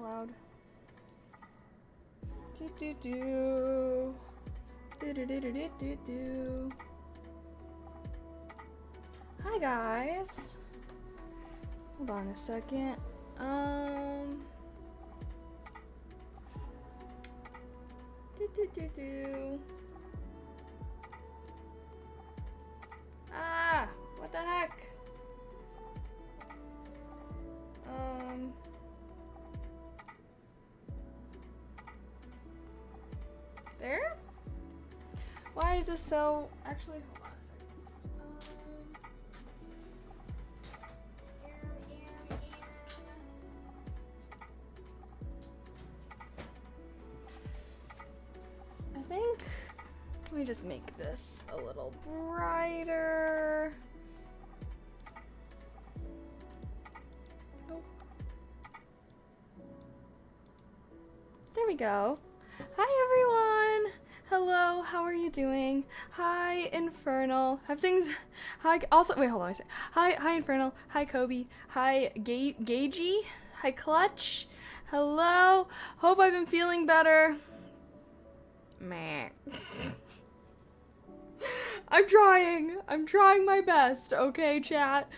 Loud. Do do do do do do do do do. Hi guys. Hold on a second. Do. Ah, what the heck? There? Why is this so? Actually, hold on a second. I think let me just make this a little brighter. Oh. There we go. Hi everyone. Hello, how are you doing? Hi Infernal. Have things hi also wait, hold on a second. Hi Infernal. Hi Kobe. Hi Gagey. Hi Clutch. Hello. Hope I've been feeling better. Meh. I'm trying my best, okay, chat?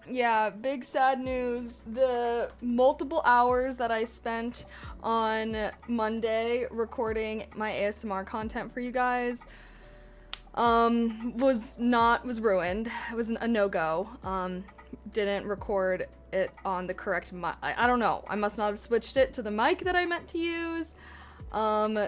Yeah, big sad news. The multiple hours that I spent on Monday recording my ASMR content for you guys was ruined. It was a no-go. Didn't record it on the correct mic. I don't know. I must not have switched it to the mic that I meant to use.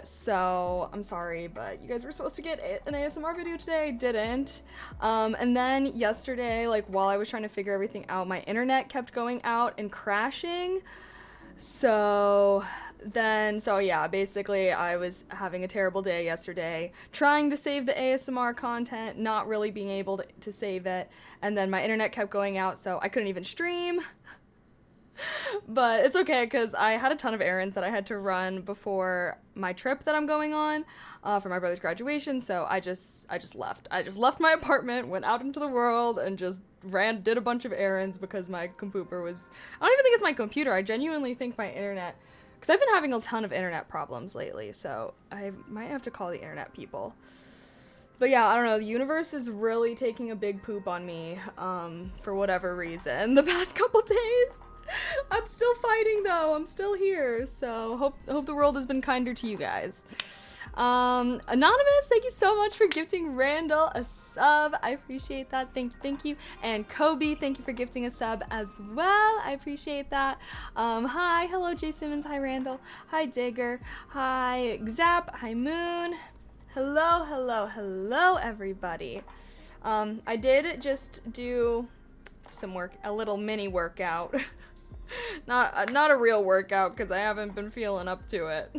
So I'm sorry, but you guys were supposed to get an ASMR video today, didn't. And then yesterday, like while I was trying to figure everything out, my internet kept going out and crashing. So Then, so yeah, basically I was having a terrible day yesterday, trying to save the ASMR content, not really being able to save it, and then my internet kept going out, so I couldn't even stream. But it's okay because I had a ton of errands that I had to run before my trip that I'm going on for my brother's graduation. So I just left. I just left my apartment, went out into the world, and just did a bunch of errands because my computer was. I don't even think it's my computer. I genuinely think my internet, because I've been having a ton of internet problems lately. So I might have to call the internet people. But yeah, I don't know, the universe is really taking a big poop on me, for whatever reason, the past couple days. I'm still fighting though, I'm still here, so hope the world has been kinder to you guys. Anonymous, thank you so much for gifting Randall a sub. I appreciate that. Thank you. And Kobe, thank you for gifting a sub as well. I appreciate that. Hi, hello Jay Simmons, hi Randall, hi Digger, hi Zap, hi Moon. Hello everybody. I did just do some work, a little mini workout. Not a real workout because I haven't been feeling up to it.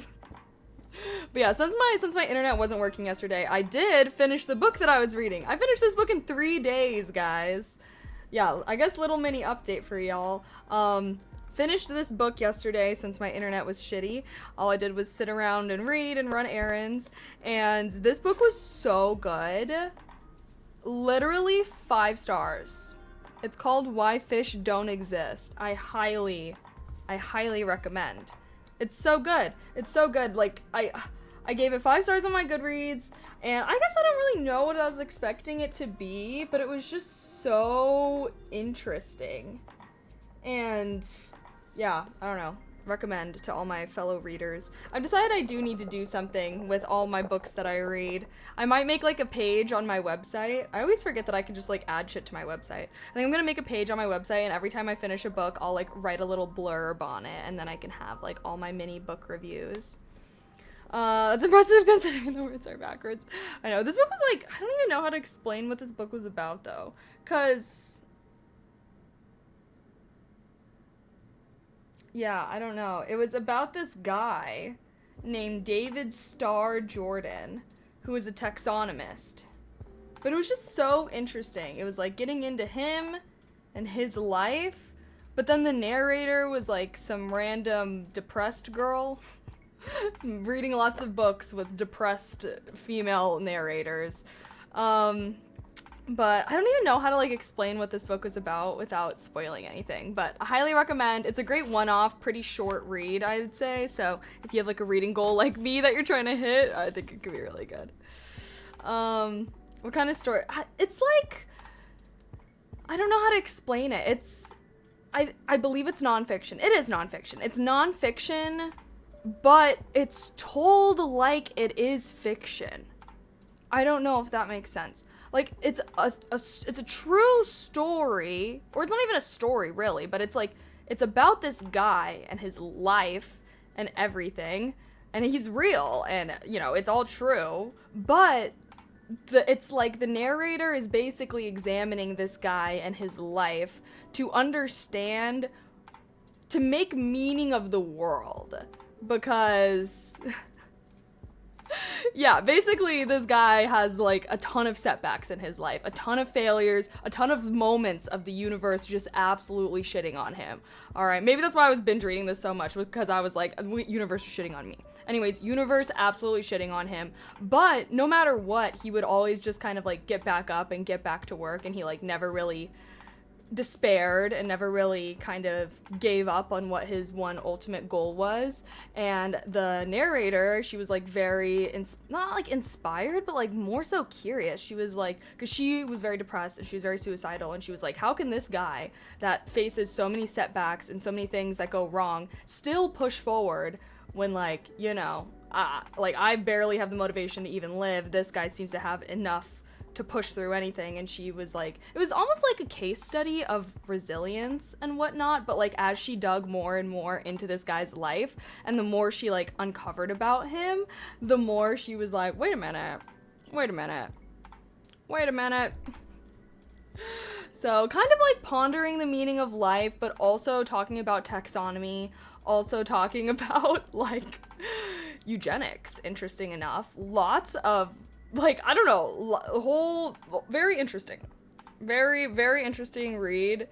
But yeah, since my internet wasn't working yesterday, I did finish the book that I was reading. I finished this book in 3 days, guys. Yeah, I guess little mini update for y'all. Finished this book yesterday since my internet was shitty. All I did was sit around and read and run errands, and this book was so good. Literally 5 stars. It's called Why Fish Don't Exist. I highly recommend. It's so good. It's so good. Like, I gave it 5 stars on my Goodreads, and I guess I don't really know what I was expecting it to be, but it was just so interesting. And yeah, I don't know. Recommend to all my fellow readers. I've decided I do need to do something with all my books that I read. I might make like a page on my website. I always forget that I can just like add shit to my website. I think I'm gonna make a page on my website, and every time I finish a book, I'll like write a little blurb on it, and then I can have like all my mini book reviews. That's impressive considering the words are backwards. I know, this book was like, I don't even know how to explain what this book was about though, cause yeah, I don't know. It was about this guy named David Starr Jordan, who was a taxonomist. But it was just so interesting. It was like getting into him and his life, but then the narrator was like some random depressed girl. Reading lots of books with depressed female narrators. But I don't even know how to like explain what this book was about without spoiling anything, but I highly recommend. It's a great one-off, pretty short read, I would say. So if you have like a reading goal like me that you're trying to hit, I think it could be really good. What kind of story? It's like, I don't know how to explain it. I believe it's nonfiction. It is nonfiction. It's nonfiction, but it's told like it is fiction. I don't know if that makes sense. Like, it's a true story, or it's not even a story really, but it's like, it's about this guy and his life and everything, and he's real, and you know, it's all true, but it's like the narrator is basically examining this guy and his life to understand, to make meaning of the world, because yeah, basically this guy has like a ton of setbacks in his life, a ton of failures, a ton of moments of the universe just absolutely shitting on him. All right, maybe that's why I was binge reading this so much, because I was like, universe is shitting on me. Anyways, universe absolutely shitting on him, but no matter what, he would always just kind of like get back up and get back to work, and he like never really despaired and never really kind of gave up on what his one ultimate goal was. And the narrator, she was like very not like inspired, but like more so curious. She was like, because she was very depressed and she was very suicidal, and she was like, how can this guy that faces so many setbacks and so many things that go wrong still push forward when, like, you know, like I barely have the motivation to even live. This guy seems to have enough to push through anything. And she was like, it was almost like a case study of resilience and whatnot, but like as she dug more and more into this guy's life, and the more she like uncovered about him, the more she was like, wait a minute. So kind of like pondering the meaning of life, but also talking about taxonomy, also talking about like eugenics, interesting enough. Lots of like, I don't know, very interesting. Very, very interesting read.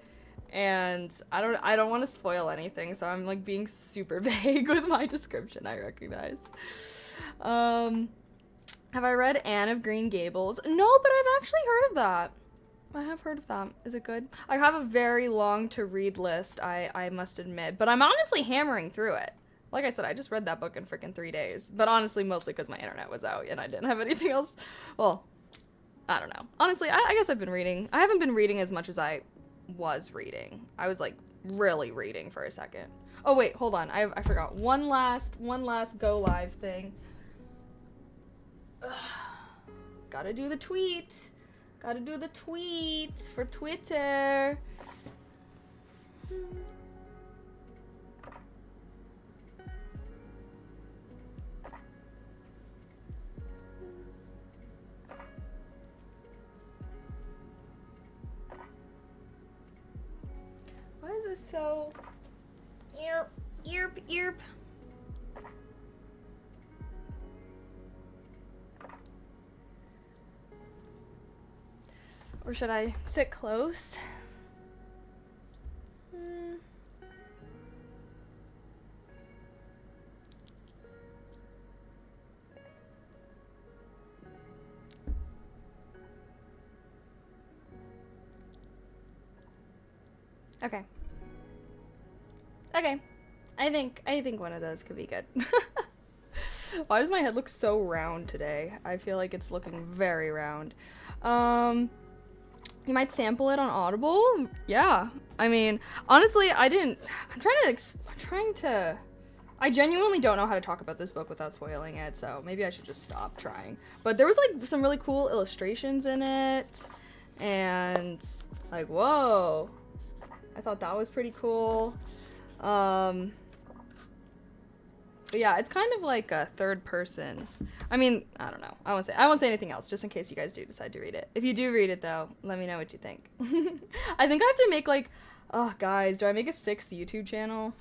And I don't want to spoil anything, so I'm like being super vague with my description, I recognize. Have I read Anne of Green Gables? No, but I've actually heard of that. I have heard of that. Is it good? I have a very long to read list, I must admit, but I'm honestly hammering through it. Like I said, I just read that book in freaking 3 days, but honestly, mostly because my internet was out and I didn't have anything else. Well, I don't know. Honestly, I guess I've been reading. I haven't been reading as much as I was reading. I was like really reading for a second. Oh wait, hold on. I forgot one last go live thing. Ugh. Gotta do the tweet. Gotta do the tweet for Twitter. Why is this so... Earp. Or should I sit close? Okay. Okay. I think one of those could be good. Why does my head look so round today? I feel like it's looking very round. You might sample it on Audible? Yeah. I mean, honestly, I genuinely don't know how to talk about this book without spoiling it, so maybe I should just stop trying. But there was like some really cool illustrations in it, and like, whoa. I thought that was pretty cool. But yeah, it's kind of like a third person. I mean, I don't know. I won't say anything else, just in case you guys do decide to read it. If you do read it, though, let me know what you think. I think I have to make like, oh guys, do I make a 6th YouTube channel?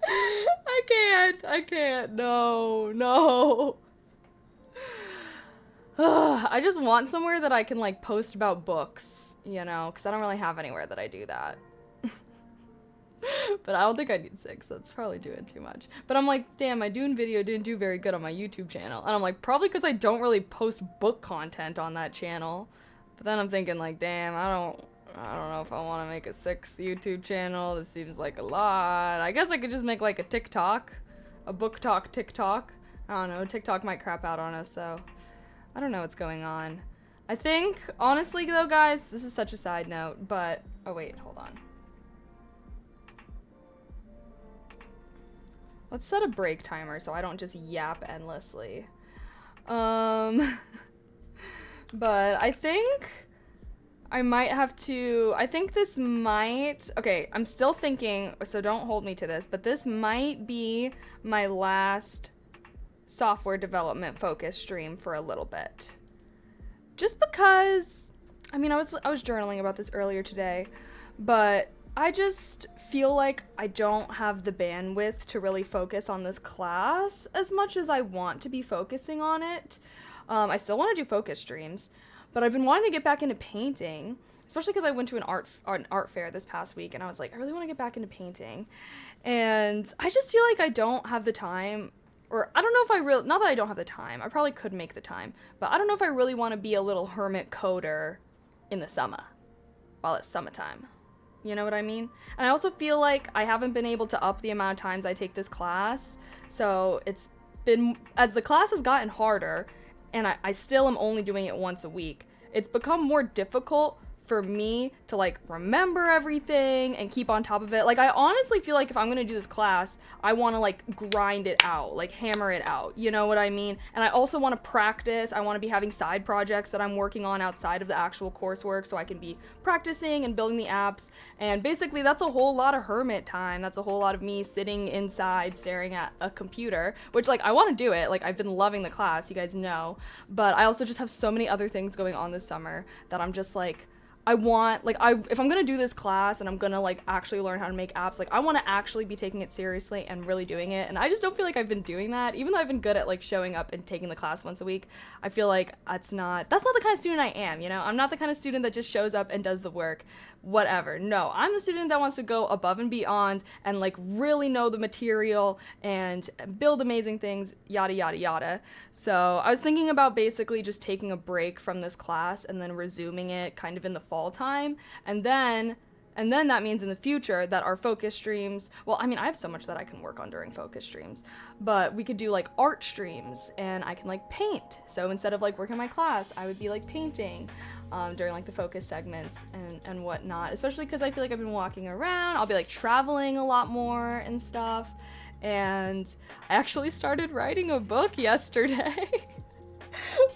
I can't. No. I just want somewhere that I can like post about books, you know, because I don't really have anywhere that I do that. But I don't think I need 6. That's probably doing too much. But I'm like, damn, my Dune video didn't do very good on my YouTube channel. And I'm like, probably because I don't really post book content on that channel. But then I'm thinking like, damn, I don't know if I want to make a 6th YouTube channel. This seems like a lot. I guess I could just make like a TikTok, a book talk TikTok. I don't know, TikTok might crap out on us, so I don't know what's going on. I think, honestly though, guys, this is such a side note, but, oh wait, hold on. Let's set a break timer so I don't just yap endlessly. But I think I might have to, I think this might, okay, I'm still thinking, so don't hold me to this, but this might be my last software development focused stream for a little bit. Just because, I mean, I was journaling about this earlier today, but I just feel like I don't have the bandwidth to really focus on this class as much as I want to be focusing on it. I still want to do focus streams, but I've been wanting to get back into painting, especially because I went to an art fair this past week, and I was like, I really want to get back into painting. And I just feel like I don't have the time, or I don't know if I really, not that I don't have the time, I probably could make the time, but I don't know if I really want to be a little hermit coder in the summer, while it's summertime. You know what I mean? And I also feel like I haven't been able to up the amount of times I take this class. So it's been, as the class has gotten harder, and I still am only doing it once a week, it's become more difficult for me to like remember everything and keep on top of it. Like, I honestly feel like if I'm gonna do this class, I want to like grind it out, like hammer it out, you know what I mean? And I also want to practice. I want to be having side projects that I'm working on outside of the actual coursework, so I can be practicing and building the apps. And basically that's a whole lot of hermit time. That's a whole lot of me sitting inside staring at a computer, which like I want to do it. Like, I've been loving the class, you guys know, but I also just have so many other things going on this summer that I'm just like, I want, like, if I'm gonna do this class and I'm gonna, like, actually learn how to make apps, like, I want to actually be taking it seriously and really doing it. And I just don't feel like I've been doing that. Even though I've been good at, like, showing up and taking the class once a week, I feel like that's not the kind of student I am, you know? I'm not the kind of student that just shows up and does the work, whatever. No, I'm the student that wants to go above and beyond and, like, really know the material and build amazing things, yada, yada, yada. So I was thinking about basically just taking a break from this class and then resuming it kind of in the fall time, and then that means in the future that our focus streams, well, I mean, I have so much that I can work on during focus streams, but we could do like art streams and I can like paint. So instead of like working my class, I would be like painting during like the focus segments and whatnot, especially because I feel like I've been walking around. I'll be like traveling a lot more and stuff. And I actually started writing a book yesterday.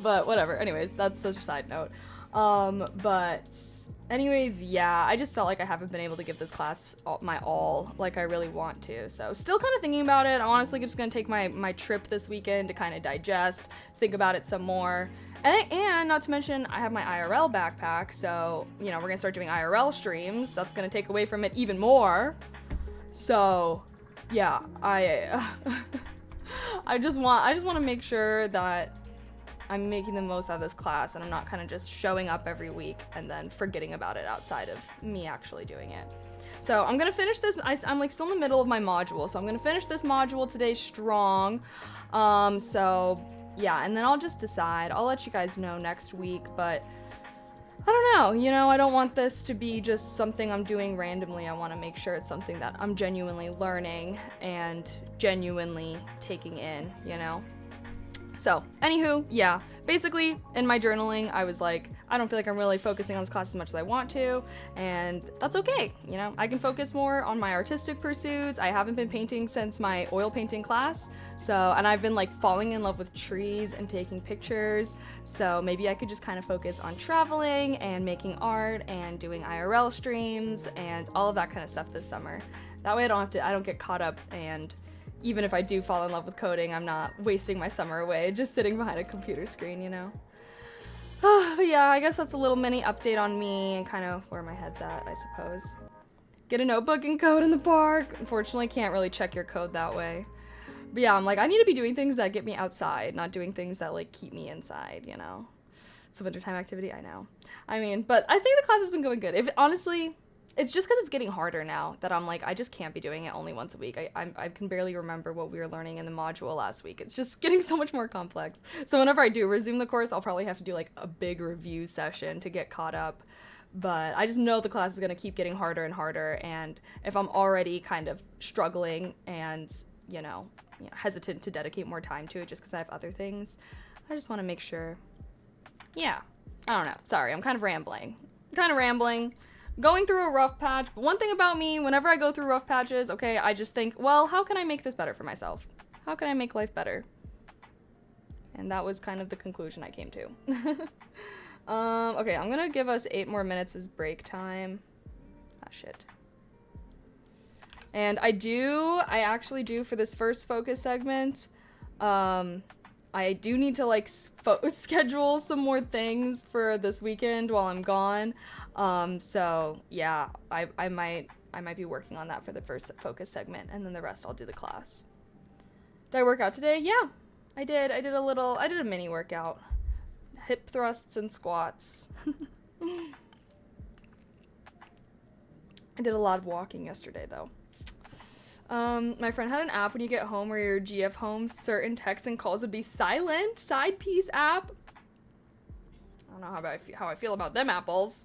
But whatever. Anyways, that's such a side note. But anyways, yeah, I just felt like I haven't been able to give this class my all like I really want to. So still kind of thinking about it. I'm honestly just going to take my trip this weekend to kind of digest, think about it some more. And not to mention, I have my IRL backpack. So, you know, we're going to start doing IRL streams. That's going to take away from it even more. So, yeah, I just want to make sure that I'm making the most out of this class and I'm not kind of just showing up every week and then forgetting about it outside of me actually doing it. So I'm gonna finish this. I'm like still in the middle of my module, so I'm gonna finish this module today strong. So yeah, and then I'll just decide. I'll let you guys know next week, but I don't know, you know, I don't want this to be just something I'm doing randomly. I want to make sure it's something that I'm genuinely learning and genuinely taking in, you know? So, anywho, yeah, basically, in my journaling, I was like, I don't feel like I'm really focusing on this class as much as I want to, and that's okay, you know? I can focus more on my artistic pursuits. I haven't been painting since my oil painting class, and I've been, like, falling in love with trees and taking pictures, so maybe I could just kind of focus on traveling and making art and doing IRL streams and all of that kind of stuff this summer. That way I don't get caught up, and even if I do fall in love with coding, I'm not wasting my summer away just sitting behind a computer screen, you know? But yeah, I guess that's a little mini update on me and kind of where my head's at, I suppose. Get a notebook and code in the park. Unfortunately, can't really check your code that way. But yeah, I'm like, I need to be doing things that get me outside, not doing things that, like, keep me inside, you know? It's a wintertime activity, I know. I mean, but I think the class has been going good. Honestly, it's just because it's getting harder now that I'm like, I just can't be doing it only once a week. I can barely remember what we were learning in the module last week. It's just getting so much more complex. So whenever I do resume the course, I'll probably have to do like a big review session to get caught up. But I just know the class is going to keep getting harder and harder. And if I'm already kind of struggling and, you know, hesitant to dedicate more time to it just because I have other things, I just want to make sure. Yeah, I don't know. Sorry, I'm kind of rambling. Going through a rough patch, but one thing about me, whenever I go through rough patches, okay, I just think, well, how can I make this better for myself? How can I make life better? And that was kind of the conclusion I came to. Okay, I'm gonna give us 8 more minutes as break time. Ah, shit. And I actually do for this first focus segment, I do need to like schedule some more things for this weekend while I'm gone. So yeah, I might be working on that for the first focus segment, and then the rest I'll do the class. Did I work out today? Yeah, I did. I did a mini workout. Hip thrusts and squats. I did a lot of walking yesterday though. My friend had an app when you get home where your GF home certain texts and calls would be silent. Side piece app. I don't know how I feel about them apples.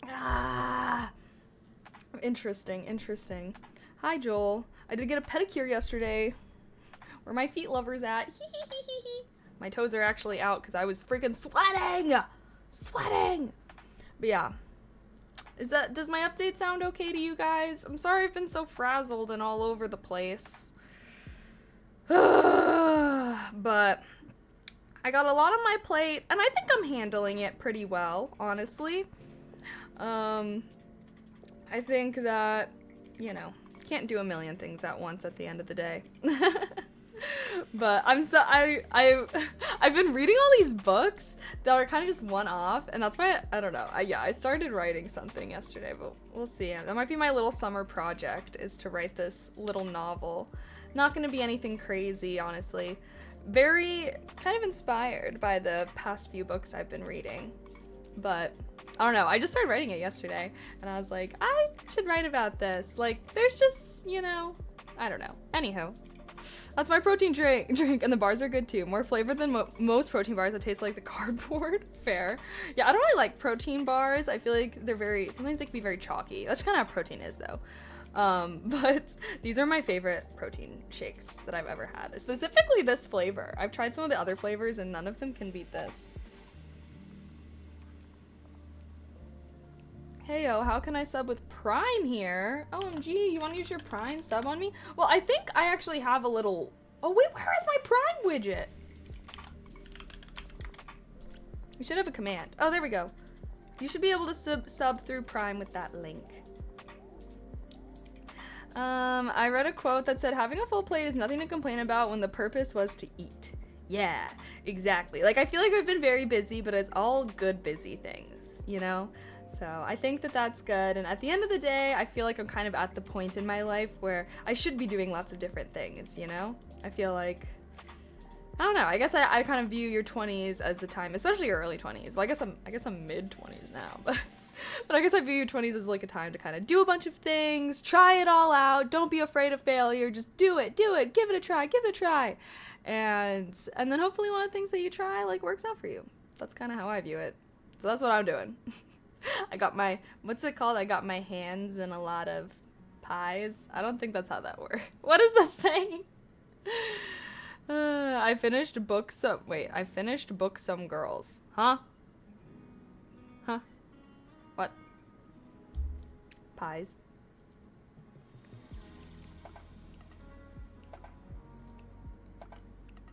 Ah, interesting. Hi Joel. I did get a pedicure yesterday. Where my feet lovers at? My toes are actually out because I was freaking sweating. But yeah. Does my update sound okay to you guys? I'm sorry I've been so frazzled and all over the place. But I got a lot on my plate, and I think I'm handling it pretty well, honestly. I think that, you know, can't do a million things at once at the end of the day. But I've been reading all these books that are kind of just one-off, and that's why I don't know. I started writing something yesterday, but we'll see. That might be my little summer project, is to write this little novel. Not gonna be anything crazy, honestly. Very kind of inspired by the past few books I've been reading, but I don't know. I just started writing it yesterday, and I was like, I should write about this. Like, there's just, you know, I don't know. Anywho. That's my protein drink, and the bars are good too. More flavored than most protein bars that taste like the cardboard. Fair. Yeah, I don't really like protein bars. I feel like sometimes they can be very chalky. That's kind of how protein is though. But these are my favorite protein shakes that I've ever had. Specifically this flavor. I've tried some of the other flavors and none of them can beat this. Heyo, how can I sub with Prime here? OMG, you want to use your Prime sub on me? Well, I think I actually have a little... Oh, wait, where is my Prime widget? We should have a command. Oh, there we go. You should be able to sub through Prime with that link. I read a quote that said, having a full plate is nothing to complain about when the purpose was to eat. Yeah, exactly. Like, I feel like I've been very busy, but it's all good busy things, you know? So I think that that's good. And at the end of the day, I feel like I'm kind of at the point in my life where I should be doing lots of different things, you know? I feel like, I don't know. I guess I kind of view your 20s as the time, especially your early 20s. Well, I guess I'm mid 20s now, but I guess I view your 20s as like a time to kind of do a bunch of things, try it all out. Don't be afraid of failure. Just do it, give it a try. And then hopefully one of the things that you try like works out for you. That's kind of how I view it. So that's what I'm doing. I got my, what's it called? I got my hands in a lot of pies. I don't think that's how that works. What is the saying? I finished book some girls. Huh? What? Pies.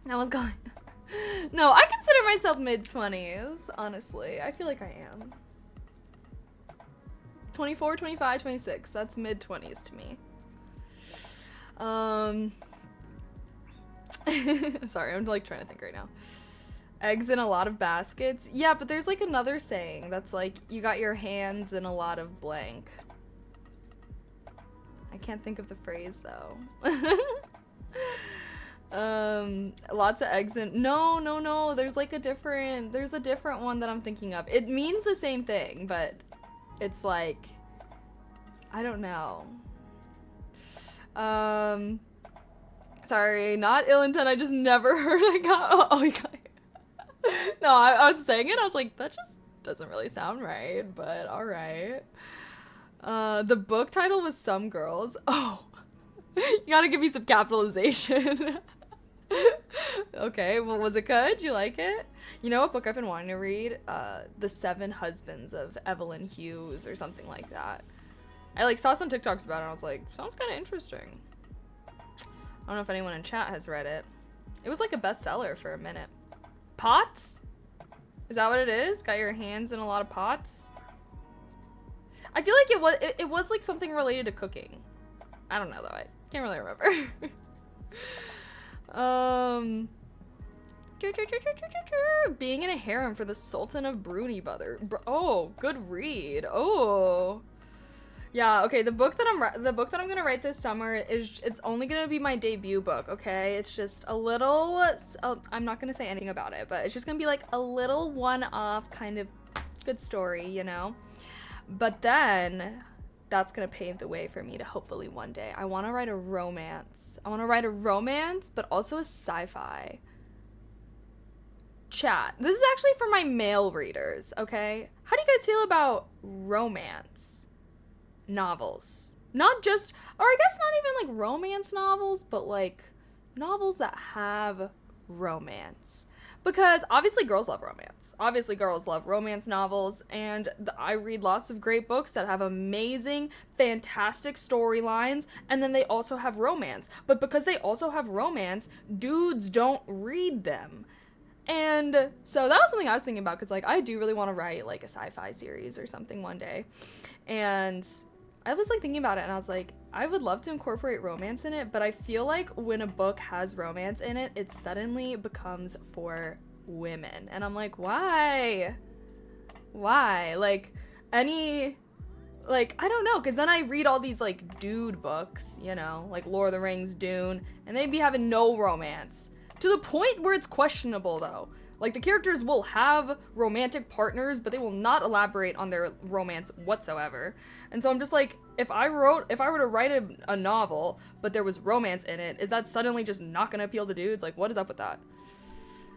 That one's gone. No, I consider myself mid-20s, honestly. I feel like I am. 24, 25, 26. That's mid-20s to me. Sorry, I'm like trying to think right now. Eggs in a lot of baskets. Yeah, but there's like another saying that's like, you got your hands in a lot of blank. I can't think of the phrase though. Lots of eggs in, no. There's a different one that I'm thinking of. It means the same thing, but it's like, I don't know. Sorry, not ill intent. I just never heard I got, oh my god. No, I was saying it, I was like, that just doesn't really sound right, but alright. The book title was Some Girls. Oh, you gotta give me some capitalization. Okay, well, was it good? Did you like it? You know what book I've been wanting to read? The Seven Husbands of Evelyn Hughes or something like that. I like saw some TikToks about it and I was like, sounds kind of interesting. I don't know if anyone in chat has read it. It was like a bestseller for a minute. Pots? Is that what it is? Got your hands in a lot of pots? I feel like it was like something related to cooking. I don't know though. I can't really remember. Being in a harem for the Sultan of Brunei, oh, good read. Oh, yeah. Okay, the book that I'm gonna write this summer it's only gonna be my debut book. Okay, it's just a little. I'm not gonna say anything about it, but it's just gonna be like a little one-off kind of good story, you know. But then that's gonna pave the way for me to hopefully one day. I want to write a romance. But also a sci-fi. Chat. This is actually for my male readers, okay? How do you guys feel about romance novels? Not just, or I guess not even like romance novels, but like novels that have romance. Because obviously girls love romance. Obviously girls love romance novels, and I read lots of great books that have amazing, fantastic storylines, and then they also have romance. But because they also have romance, dudes don't read them. And so that was something I was thinking about, because like I do really want to write like a sci-fi series or something one day. And I was like thinking about it and I was like, I would love to incorporate romance in it, but I feel like when a book has romance in it, it suddenly becomes for women. And I'm like, why? Why? Like, I don't know, because then I read all these, like, dude books, you know, like Lord of the Rings, Dune, and they'd be having no romance. To the point where it's questionable, though. Like, the characters will have romantic partners, but they will not elaborate on their romance whatsoever. And so I'm just like, if I were to write a novel, but there was romance in it, is that suddenly just not gonna appeal to dudes? Like, what is up with that?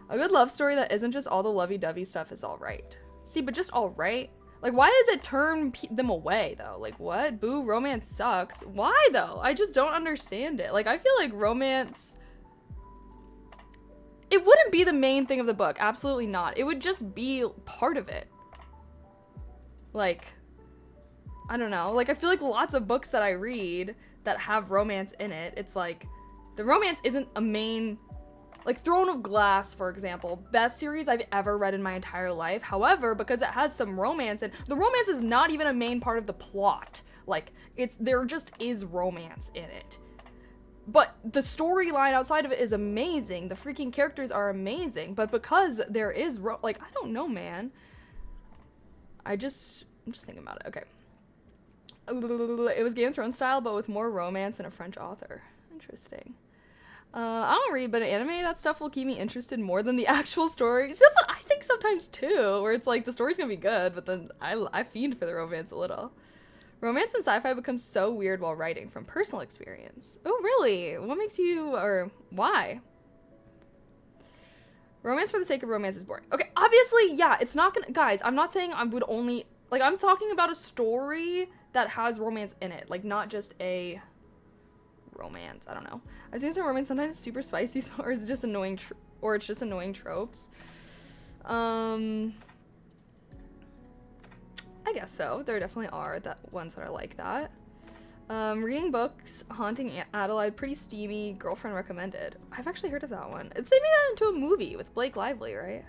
A good love story that isn't just all the lovey-dovey stuff is alright. See, but just alright? Like, why does it turn them away, though? Like, what? Boo, romance sucks. Why, though? I just don't understand it. Like, I feel like romance... It wouldn't be the main thing of the book. Absolutely not. It would just be part of it. Like, I don't know. Like, I feel like lots of books that I read that have romance in it, it's like, the romance isn't a main... Like, Throne of Glass, for example, best series I've ever read in my entire life. However, because it has some romance, and the romance is not even a main part of the plot. Like, there just is romance in it. But the storyline outside of it is amazing. The freaking characters are amazing. But because there is, like, I don't know, man. I'm just thinking about it. Okay. It was Game of Thrones style, but with more romance and a French author. Interesting. I don't read, but in anime, that stuff will keep me interested more than the actual stories. That's what I think sometimes too, where it's like the story's gonna be good, but then I fiend for the romance a little. Romance and sci-fi becomes so weird while writing from personal experience. Oh, really? What makes you, or why? Romance for the sake of romance is boring. Okay, obviously, yeah, it's not gonna, guys, I'm not saying I would only, like, I'm talking about a story that has romance in it, like, not just a romance. I don't know. I've seen some romance, sometimes it's super spicy, or it's just annoying, tropes. I guess so. There definitely are ones that are like that. Reading books, Haunting Adelaide, pretty steamy, girlfriend recommended. I've actually heard of that one. They made that into a movie with Blake Lively, right?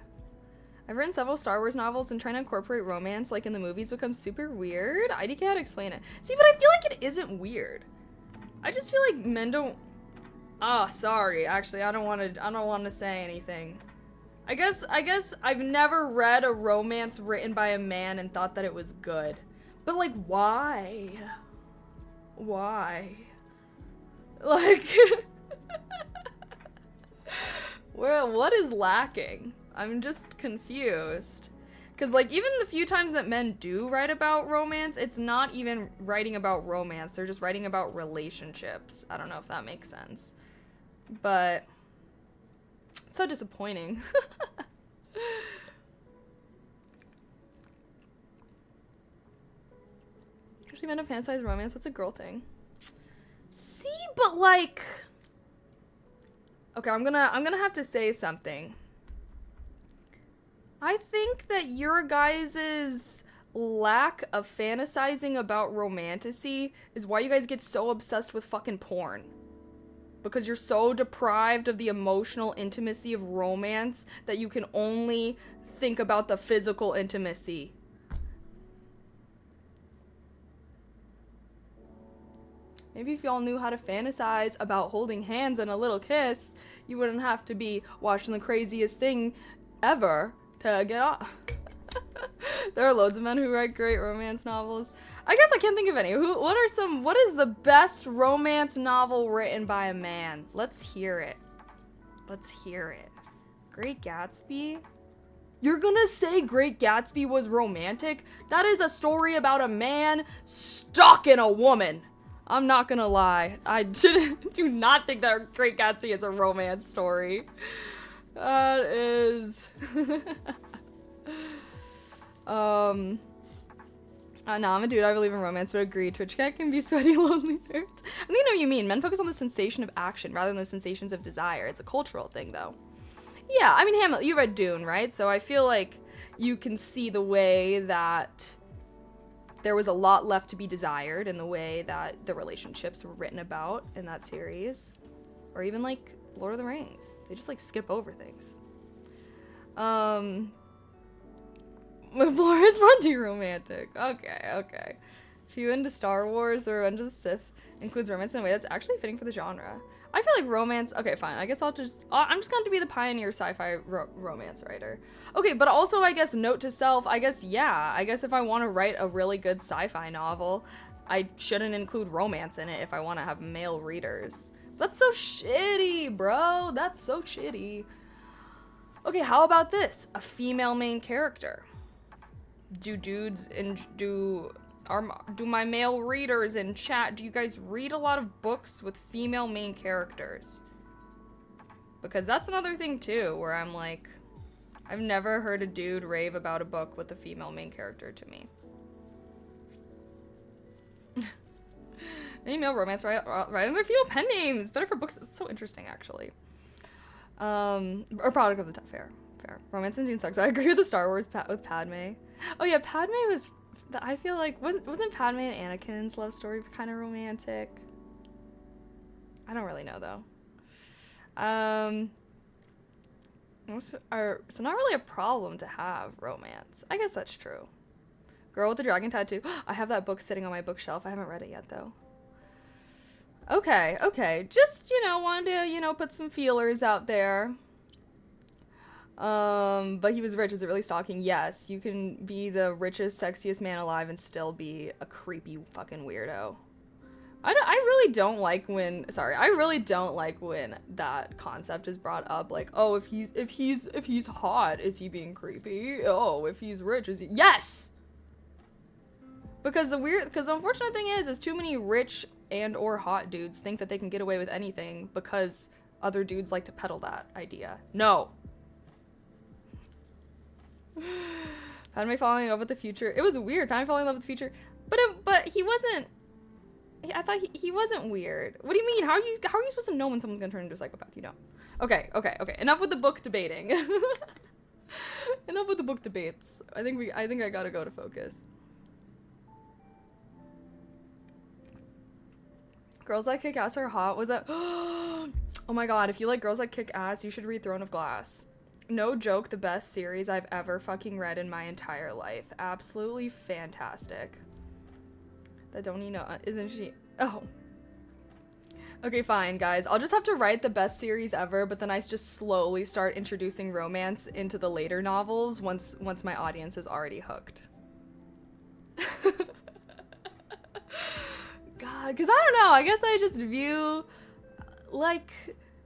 I've written several Star Wars novels, and trying to incorporate romance like in the movies becomes super weird. IDK had to explain it. See, but I feel like it isn't weird. I just feel like men don't... Ah, sorry. Actually, I don't want to say anything. I guess I've never read a romance written by a man and thought that it was good. But, like, why? Why? Like, what is lacking? I'm just confused. Because, like, even the few times that men do write about romance, it's not even writing about romance. They're just writing about relationships. I don't know if that makes sense. But... it's so disappointing. Actually, men have fantasized romance. That's a girl thing. See, but like, okay, I'm gonna have to say something. I think that your guys' lack of fantasizing about romantasy is why you guys get so obsessed with fucking porn. Because you're so deprived of the emotional intimacy of romance that you can only think about the physical intimacy. Maybe if y'all knew how to fantasize about holding hands and a little kiss, you wouldn't have to be watching the craziest thing ever to get off. There are loads of men who write great romance novels. I guess I can't think of any. What is the best romance novel written by a man? Let's hear it. Let's hear it. Great Gatsby? You're gonna say Great Gatsby was romantic? That is a story about a man stalking a woman. I'm not gonna lie. I do not think that Great Gatsby is a romance story. That is... no, I'm a dude, I believe in romance, but agree, Twitch cat can be sweaty, lonely nerds. I think I know what you mean. Men focus on the sensation of action rather than the sensations of desire. It's a cultural thing, though. Yeah, I mean, Hamlet, you read Dune, right? So I feel like you can see the way that there was a lot left to be desired in the way that the relationships were written about in that series. Or even, like, Lord of the Rings. They just, like, skip over things. Flora's fun too romantic. Okay. If you into Star Wars, The Revenge of the Sith includes romance in a way that's actually fitting for the genre. I feel like romance, okay, fine. I guess I'm just going to be the pioneer sci-fi romance writer. Okay, but also I guess note to self, I guess if I want to write a really good sci-fi novel, I shouldn't include romance in it if I want to have male readers. That's so shitty, bro. That's so shitty. Okay, how about this? A female main character. Do my male readers in chat, do you guys read a lot of books with female main characters? Because that's another thing too, where I'm like, I've never heard a dude rave about a book with a female main character to me. Any male romance right under female pen names. Better for books. It's so interesting, actually. Or product of the time. Fair. Romance and Dune sucks. I agree with the Star Wars with Padme. Oh yeah, Padme was. I feel like wasn't Padme and Anakin's love story kind of romantic? I don't really know though. So not really a problem to have romance. I guess that's true. Girl with the Dragon Tattoo. I have that book sitting on my bookshelf. I haven't read it yet though. Okay. Just, wanted to, put some feelers out there. But he was rich. Is it really stalking? Yes. You can be the richest, sexiest man alive and still be a creepy fucking weirdo. I really don't like when that concept is brought up. Like, oh, if he's hot, is he being creepy? Oh, if he's rich, is he? Yes! Because the unfortunate thing is too many rich and or hot dudes think that they can get away with anything because other dudes like to peddle that idea. No. Padme falling in love with the future. It was weird. Padme falling in love with the future. But he wasn't. I thought he wasn't weird. What do you mean? How are you supposed to know when someone's gonna turn into a psychopath? You don't. Okay. Enough with the book debating. Enough with the book debates. I think I gotta go to focus. Girls That Kick Ass are hot. Was that? Oh my god! If you like girls that kick ass, you should read Throne of Glass. No joke, the best series I've ever fucking read in my entire life. Absolutely fantastic. That don't you know? Isn't she? Oh. Okay, fine, guys. I'll just have to write the best series ever, but then I just slowly start introducing romance into the later novels once my audience is already hooked. God, because I don't know. I guess I just view, like,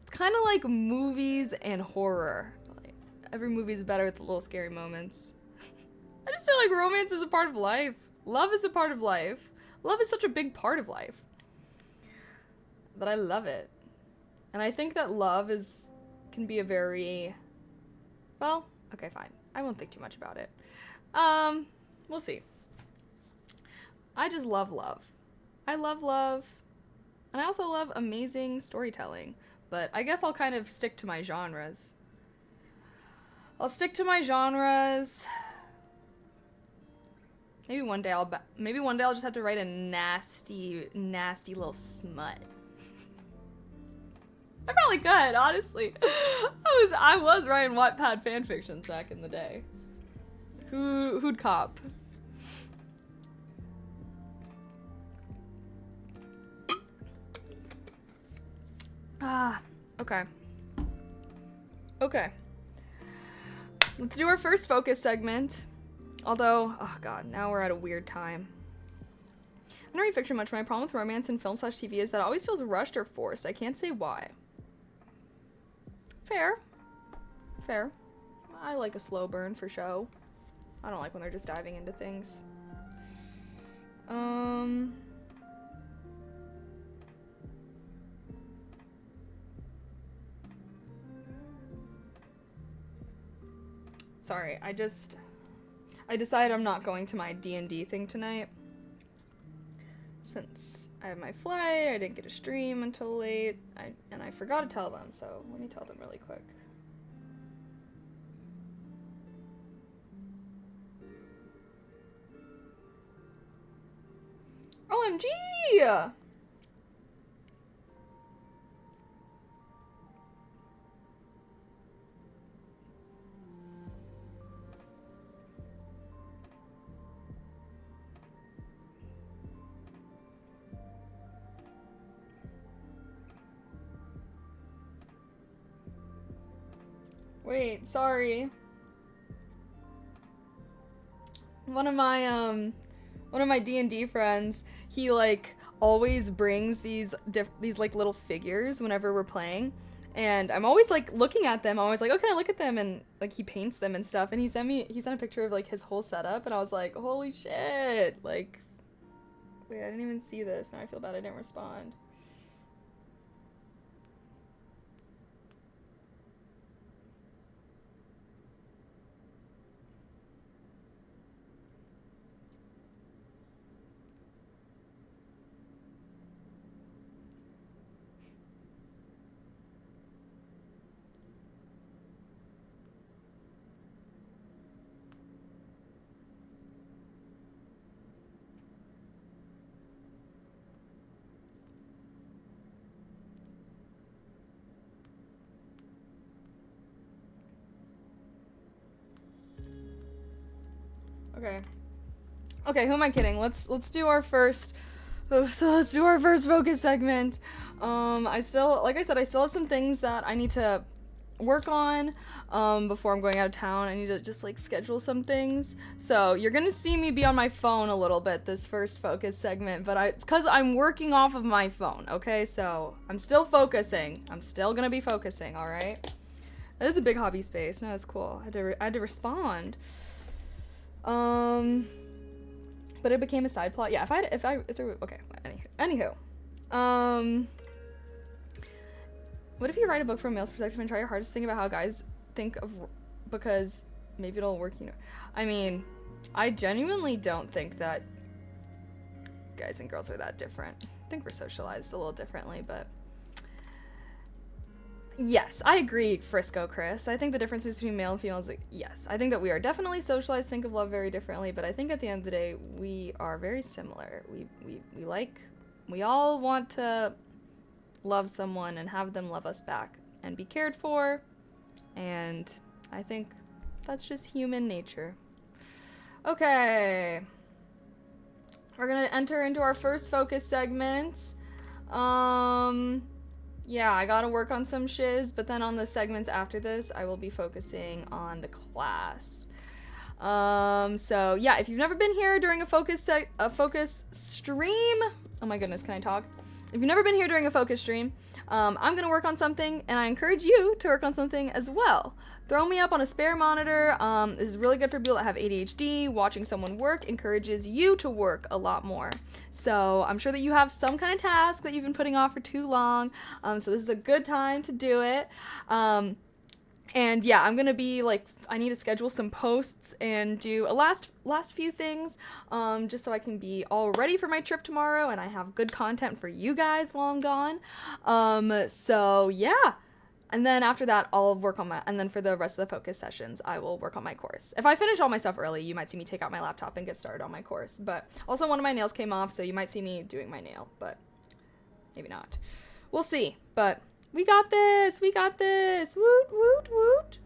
it's kind of like movies and horror. Like, every movie's better with the little scary moments. I just feel like romance is a part of life. Love is a part of life. Love is such a big part of life that I love it. And I think that love can be a very, well, okay, fine. I won't think too much about it. We'll see. I just love love. I love love. And I also love amazing storytelling. But I guess I'll kind of stick to my genres. Maybe one day I'll just have to write a nasty little smut. I probably could, honestly. I was writing Wattpad fanfictions back in the day. Who'd cop? Okay. Let's do our first focus segment. Although, oh god, now we're at a weird time. I don't read fiction much. My problem with romance in film/TV is that it always feels rushed or forced. I can't say why. Fair. I like a slow burn for show. I don't like when they're just diving into things. Sorry, I decided I'm not going to my D&D thing tonight. Since I have my flight, I didn't get a stream until late, and I forgot to tell them, so let me tell them really quick. OMG! Wait, sorry. One of my D&D friends, he like always brings these like little figures whenever we're playing. And I'm always like looking at them. I'm always like, "Oh, can I look at them?" And like he paints them and stuff. And he sent a picture of like his whole setup and I was like, "Holy shit." Like, wait, I didn't even see this. Now I feel bad I didn't respond. Okay. Okay, who am I kidding? Let's do our first focus segment. I still, like I said, I still have some things that I need to work on before I'm going out of town. I need to just like schedule some things. So you're gonna see me be on my phone a little bit this first focus segment, but it's because I'm working off of my phone. Okay, so I'm still focusing. I'm still gonna be focusing. All right. That is a big hobby space. No, it's cool. I had to respond. But it became a side plot. Yeah, okay. Anywho. What if you write a book from a male's perspective and try your hardest to think about how guys think of, because maybe it'll work, you know. I mean, I genuinely don't think that guys and girls are that different. I think we're socialized a little differently, but yes, I agree, Frisco Chris. I think the differences between male and female is like, yes. I think that we are definitely socialized, think of love very differently, but I think at the end of the day, we are very similar. We all want to love someone and have them love us back and be cared for, and I think that's just human nature. Okay. We're gonna enter into our first focus segment. Yeah, I gotta work on some shiz, but then on the segments after this, I will be focusing on the class. So yeah, if you've never been here during a focus stream, oh my goodness, can I talk? If you've never been here during a focus stream, I'm gonna work on something, and I encourage you to work on something as well. Throw me up on a spare monitor. This is really good for people that have ADHD. Watching someone work encourages you to work a lot more. So I'm sure that you have some kind of task that you've been putting off for too long. So this is a good time to do it. And yeah, I'm gonna be like, I need to schedule some posts and do a last few things, just so I can be all ready for my trip tomorrow and I have good content for you guys while I'm gone. So yeah. And then after that, I'll work on and then for the rest of the focus sessions, I will work on my course. If I finish all my stuff early, you might see me take out my laptop and get started on my course. But also one of my nails came off, so you might see me doing my nail, but maybe not. We'll see, but we got this, woot, woot, woot.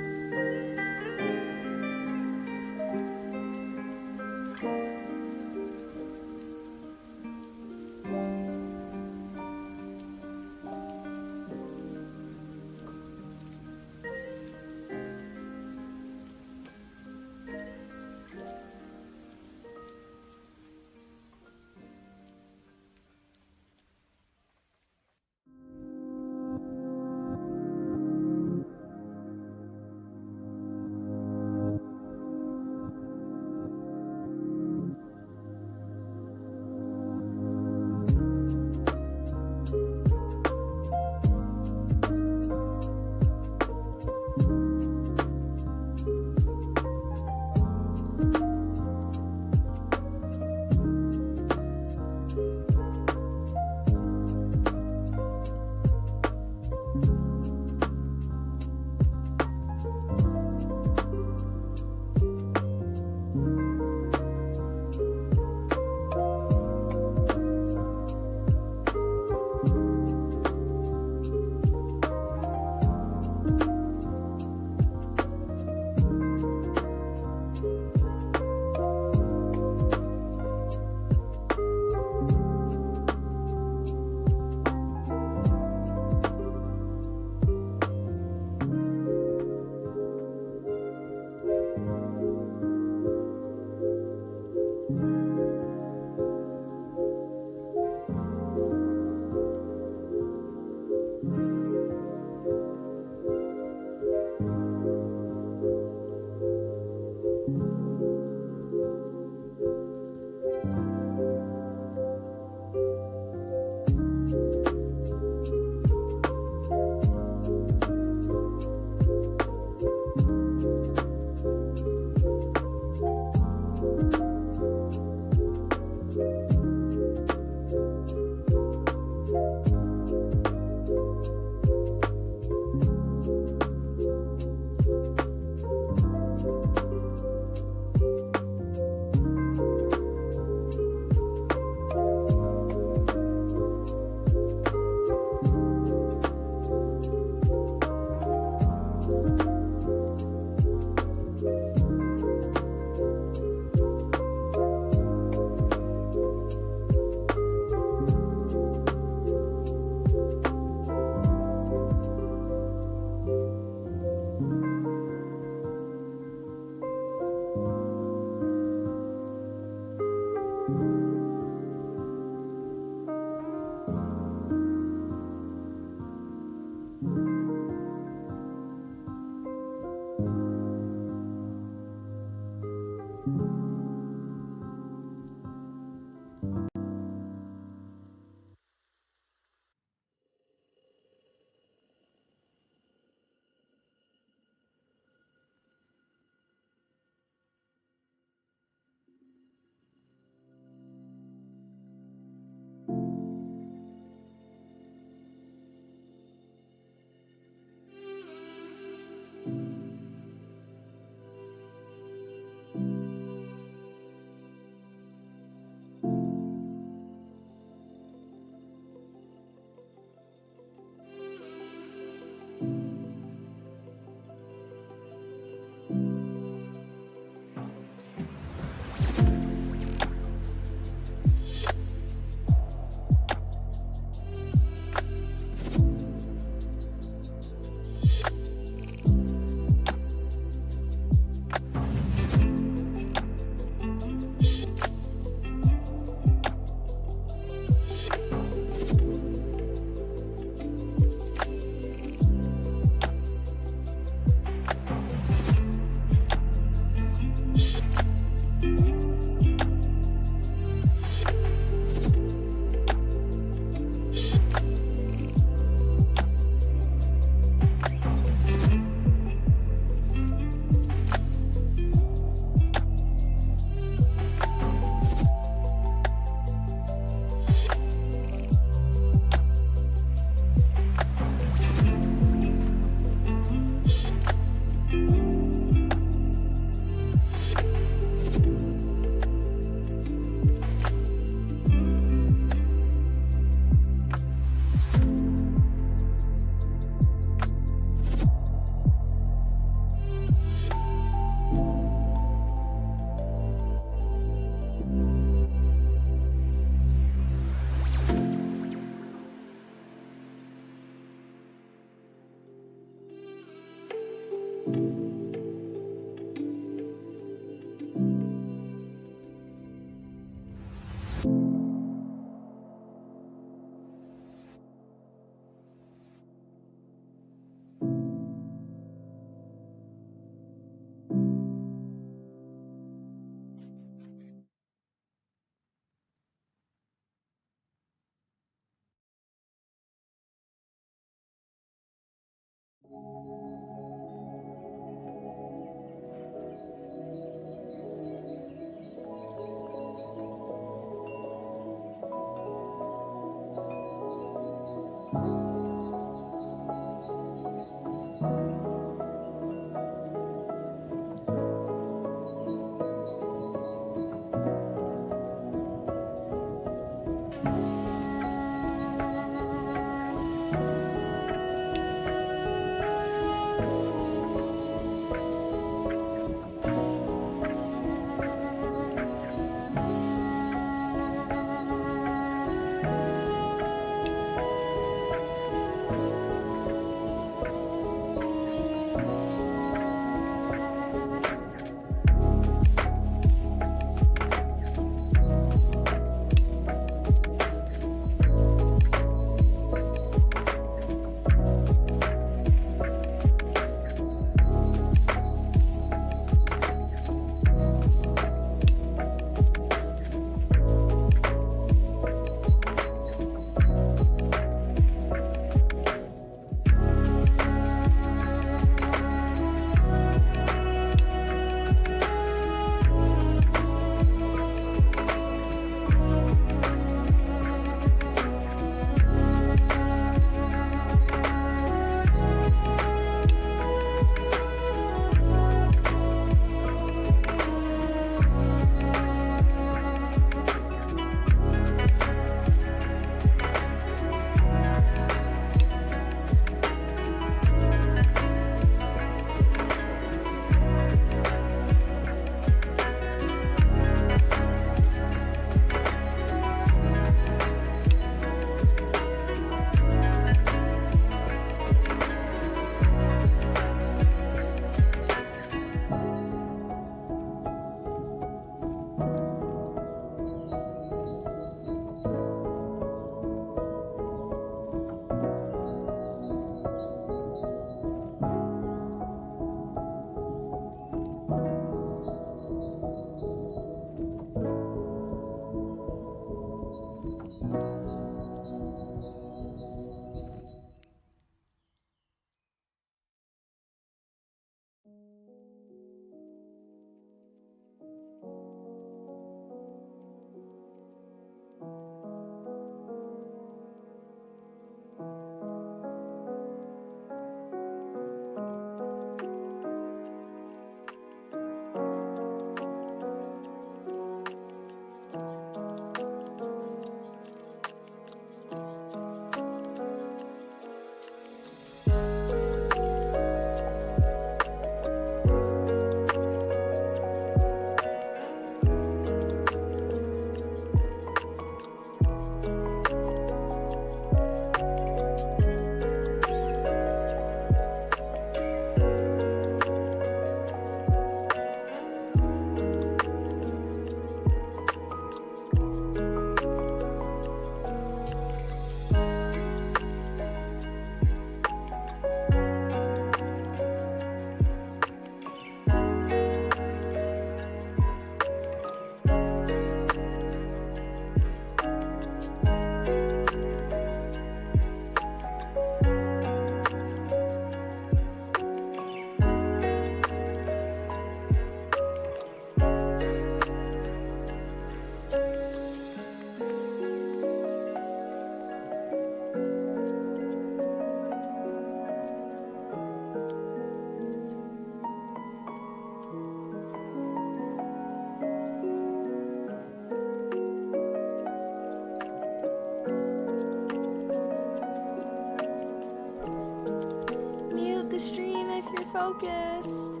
the stream if you're focused.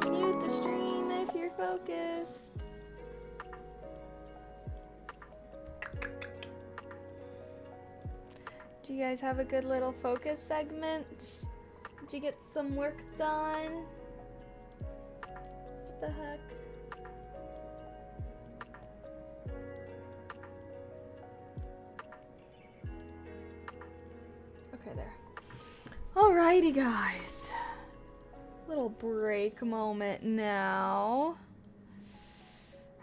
Mute the stream if you're focused. Did you guys have a good little focus segment? Did you get some work done? What the heck? Okay, there. Alrighty, guys. Little break moment now.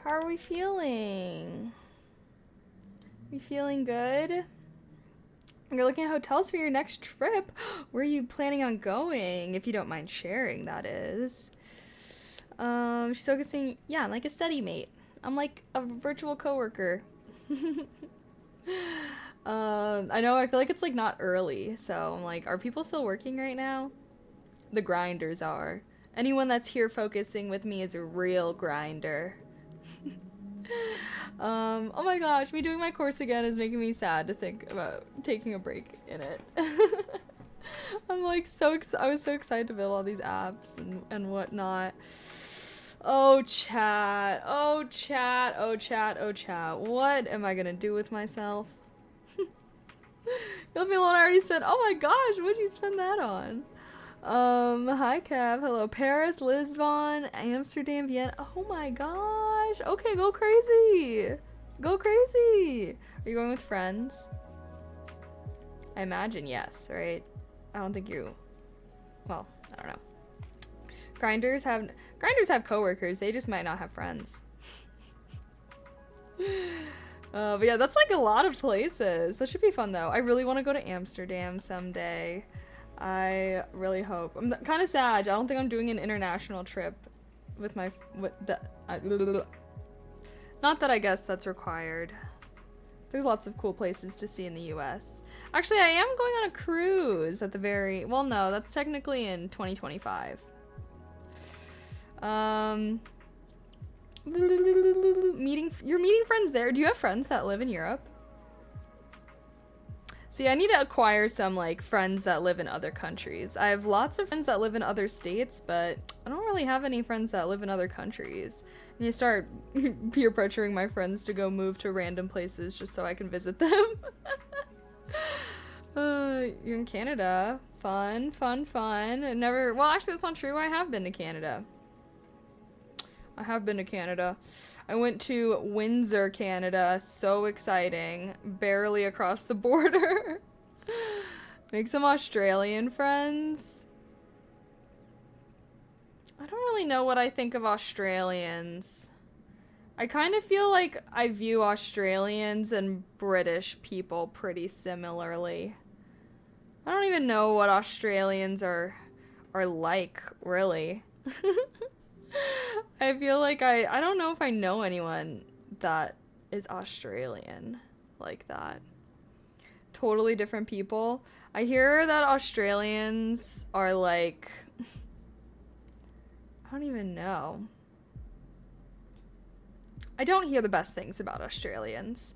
How are we feeling? We feeling good? You're looking at hotels for your next trip. Where are you planning on going? If you don't mind sharing, that is. She's focusing, yeah, I'm like a study mate. I'm like a virtual coworker. I know, I feel like it's like not early, so I'm like, are people still working right now? The grinders are. Anyone that's here focusing with me is a real grinder. Oh my gosh, me doing my course again is making me sad to think about taking a break in it. I'm like I was so excited to build all these apps and whatnot. Oh chat, oh chat, oh chat, oh chat. What am I gonna do with myself? You left me alone, I already spent, oh my gosh, what'd you spend that on? Hi Kev, hello. Paris, Lisbon, Amsterdam, Vienna. Oh my gosh. Okay, go crazy. Go crazy. Are you going with friends? I imagine yes, right? I don't think you, well, I don't know. Grinders have coworkers, they just might not have friends. But yeah, that's like a lot of places. That should be fun though. I really want to go to Amsterdam someday. I really hope. I'm kind of sad. I don't think I'm doing an international trip with my not that I guess that's required. There's lots of cool places to see in the US. Actually, I am going on a cruise at the very, well no, that's technically in 2025. You're meeting friends there. Do you have friends that live in Europe? See, I need to acquire some like friends that live in other countries. I have lots of friends that live in other states, but I don't really have any friends that live in other countries. And you start peer pressuring my friends to go move to random places just so I can visit them. You're in Canada. Fun, fun, fun. Well, actually that's not true. I have been to Canada. I went to Windsor, Canada. So exciting. Barely across the border. Make some Australian friends. I don't really know what I think of Australians. I kind of feel like I view Australians and British people pretty similarly. I don't even know what Australians are like, really. I feel like I don't know if I know anyone that is Australian like that. Totally different people. I hear that Australians are like, I don't even know. I don't hear the best things about Australians.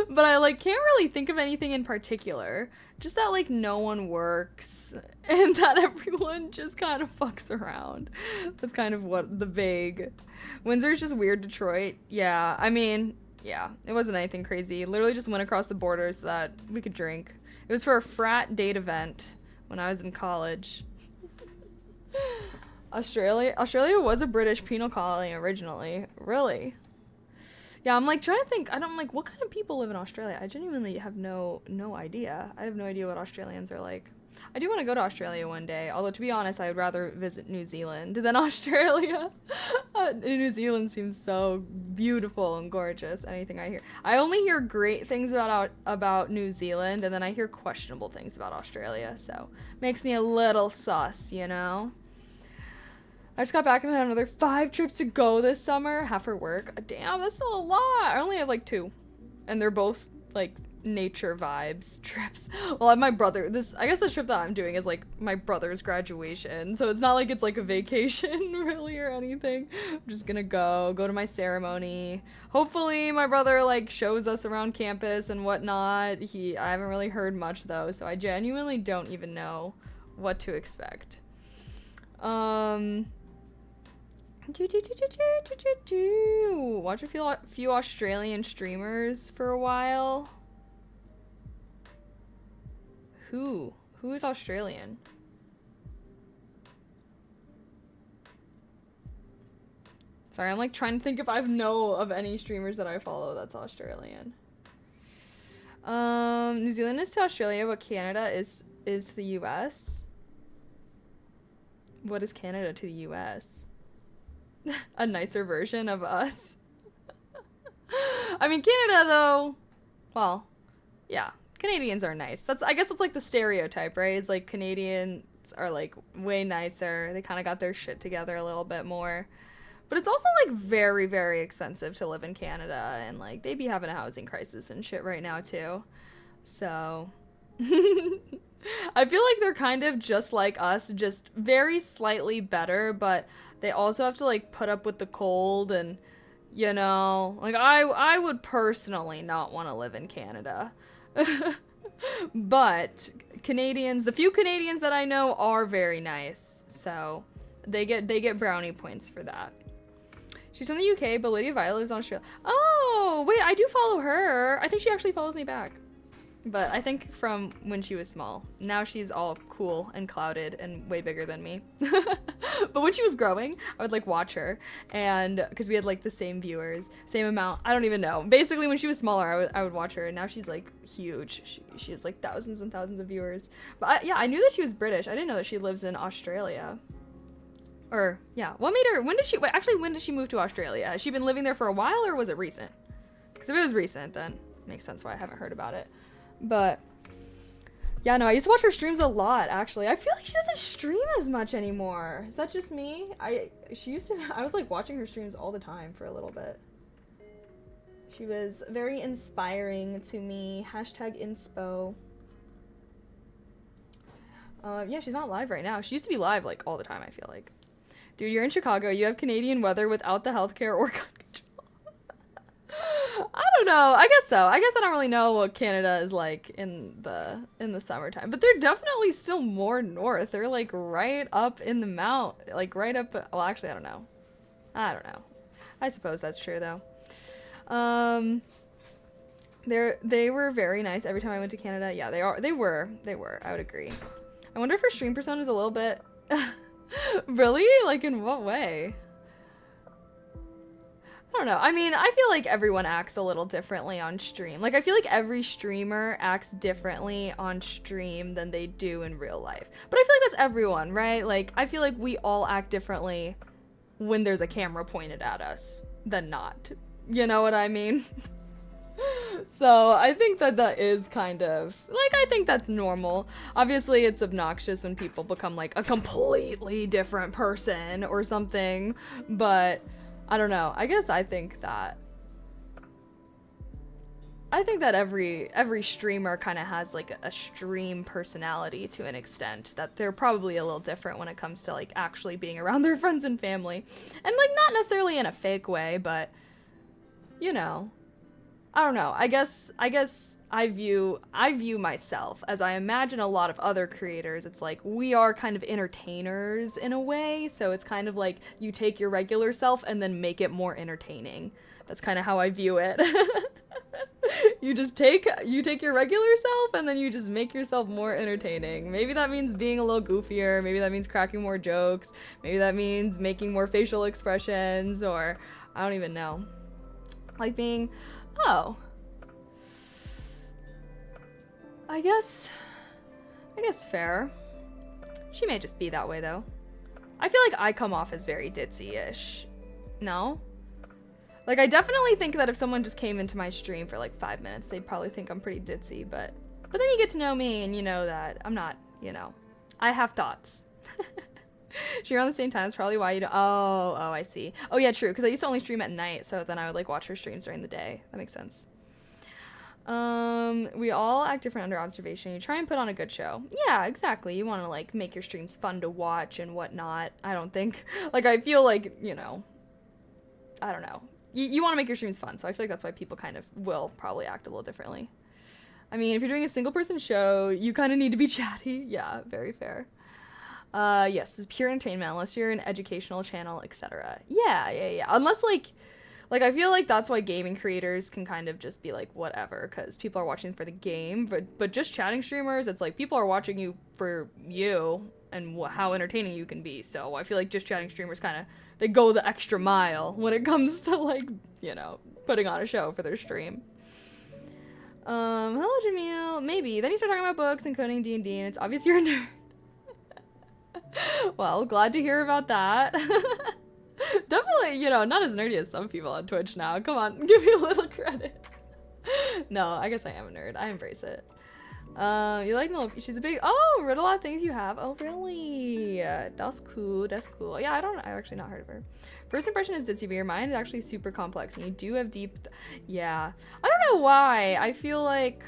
But I like can't really think of anything in particular. Just that like no one works and that everyone just kind of fucks around. That's kind of what the vague. Windsor's just weird. Detroit. Yeah, I mean, yeah, it wasn't anything crazy. Literally just went across the border so that we could drink. It was for a frat date event when I was in college. Australia was a British penal colony originally. Really? Yeah, I'm like trying to think. I'm like, what kind of people live in Australia? I genuinely have no idea. I have no idea what Australians are like. I do want to go to Australia one day. Although to be honest, I would rather visit New Zealand than Australia. New Zealand seems so beautiful and gorgeous. Anything I hear, I only hear great things about New Zealand, and then I hear questionable things about Australia. So makes me a little sus, you know. I just got back and had another 5 trips to go this summer. Half for work. Damn, that's still a lot. I only have like 2. And they're both like nature vibes trips. Well, my brother, I guess the trip that I'm doing is like my brother's graduation, so it's not like it's like a vacation really or anything. I'm just gonna go to my ceremony. Hopefully my brother like shows us around campus and whatnot. I haven't really heard much though, so I genuinely don't even know what to expect. Watch a few Australian streamers for a while. Who is Australian? Sorry, I'm like trying to think if I know of any streamers that I follow that's Australian. New Zealand is to Australia what Canada is the US. What is Canada to the US? A nicer version of us. I mean, Canada though, well, yeah. Canadians are nice. I guess that's like the stereotype, right? It's like Canadians are like way nicer. They kind of got their shit together a little bit more. But it's also like very, very expensive to live in Canada, and like they be having a housing crisis and shit right now too. So I feel like they're kind of just like us, just very slightly better, but they also have to like put up with the cold, and you know, like I would personally not want to live in Canada. But Canadians, the few Canadians that I know are very nice, so they get brownie points for that. She's from the UK, but Lydia Violet lives in Australia. Oh, wait, I do follow her. I think she actually follows me back. But I think from when she was small. Now she's all cool and clouded and way bigger than me. But when she was growing, I would like watch her, and because we had like the same viewers, same amount. I don't even know. Basically, when she was smaller, I would watch her, and now she's like huge. She has like thousands and thousands of viewers. But yeah, I knew that she was British. I didn't know that she lives in Australia. Or yeah, what made her? When did she move to Australia? Has she been living there for a while, or was it recent? Because if it was recent, then it makes sense why I haven't heard about it. But yeah, no, I used to watch her streams a lot, actually. I feel like she doesn't stream as much anymore. Is that just me? I was like watching her streams all the time for a little bit. She was very inspiring to me. #inspo. Yeah, she's not live right now. She used to be live like all the time, I feel like. Dude, you're in Chicago. You have Canadian weather without the healthcare or gun control. I don't know. I guess so. I guess I don't really know what Canada is like in the summertime, but they're definitely still more north. They're like right up in the mount, like right up. Well, actually, I don't know. I suppose that's true though. They were very nice every time I went to Canada. Yeah, they were. I would agree. I wonder if her stream persona is a little bit. Really? Like in what way? I don't know. I mean, I feel like everyone acts a little differently on stream. Like, I feel like every streamer acts differently on stream than they do in real life. But I feel like that's everyone, right? Like, I feel like we all act differently when there's a camera pointed at us than not. You know what I mean? So, I think that is kind of, like, I think that's normal. Obviously, it's obnoxious when people become, like, a completely different person or something, but I don't know. I guess I think that every streamer kind of has like a stream personality to an extent, that they're probably a little different when it comes to like actually being around their friends and family. And like not necessarily in a fake way, but you know, I don't know. I guess I view myself as I imagine a lot of other creators. It's like we are kind of entertainers in a way, so it's kind of like you take your regular self and then make it more entertaining. That's kind of how I view it. You take your regular self and then you just make yourself more entertaining. Maybe that means being a little goofier, maybe that means cracking more jokes, maybe that means making more facial expressions, or I don't even know. Like being, oh, I guess fair. She may just be that way though. I feel like I come off as very ditzy-ish. No? Like I definitely think that if someone just came into my stream for like 5 minutes, they'd probably think I'm pretty ditzy, but then you get to know me and you know that I'm not, you know, I have thoughts. You're on the same time. That's probably why you don't. Oh, I see. Oh, yeah, true. Because I used to only stream at night, so then I would like watch her streams during the day. That makes sense. We all act different under observation. You try and put on a good show. Yeah, exactly. You want to like make your streams fun to watch and whatnot. I don't think like I feel like, you know, I don't know. You want to make your streams fun, so I feel like that's why people kind of will probably act a little differently. I mean, if you're doing a single person show, you kind of need to be chatty. Yeah, very fair. Yes, this is pure entertainment unless you're an educational channel, etc. Yeah. Unless like I feel like that's why gaming creators can kind of just be like whatever, because people are watching for the game, but just chatting streamers, it's like people are watching you for you and how entertaining you can be. So I feel like just chatting streamers kind of, they go the extra mile when it comes to like, you know, putting on a show for their stream. Hello Jamil, maybe. Then you start talking about books and coding D&D and it's obvious you're a nerd. Well, glad to hear about that. Definitely, you know, not as nerdy as some people on Twitch now. Come on, give me a little credit. No, I guess I am a nerd. I embrace it. You like Milo? She's a big. Oh, read a lot of things you have. Oh, really? That's cool. That's cool. Yeah, I've actually not heard of her. First impression is ditzy, but your mind is actually super complex, and you do have deep. Yeah, I don't know why. I feel like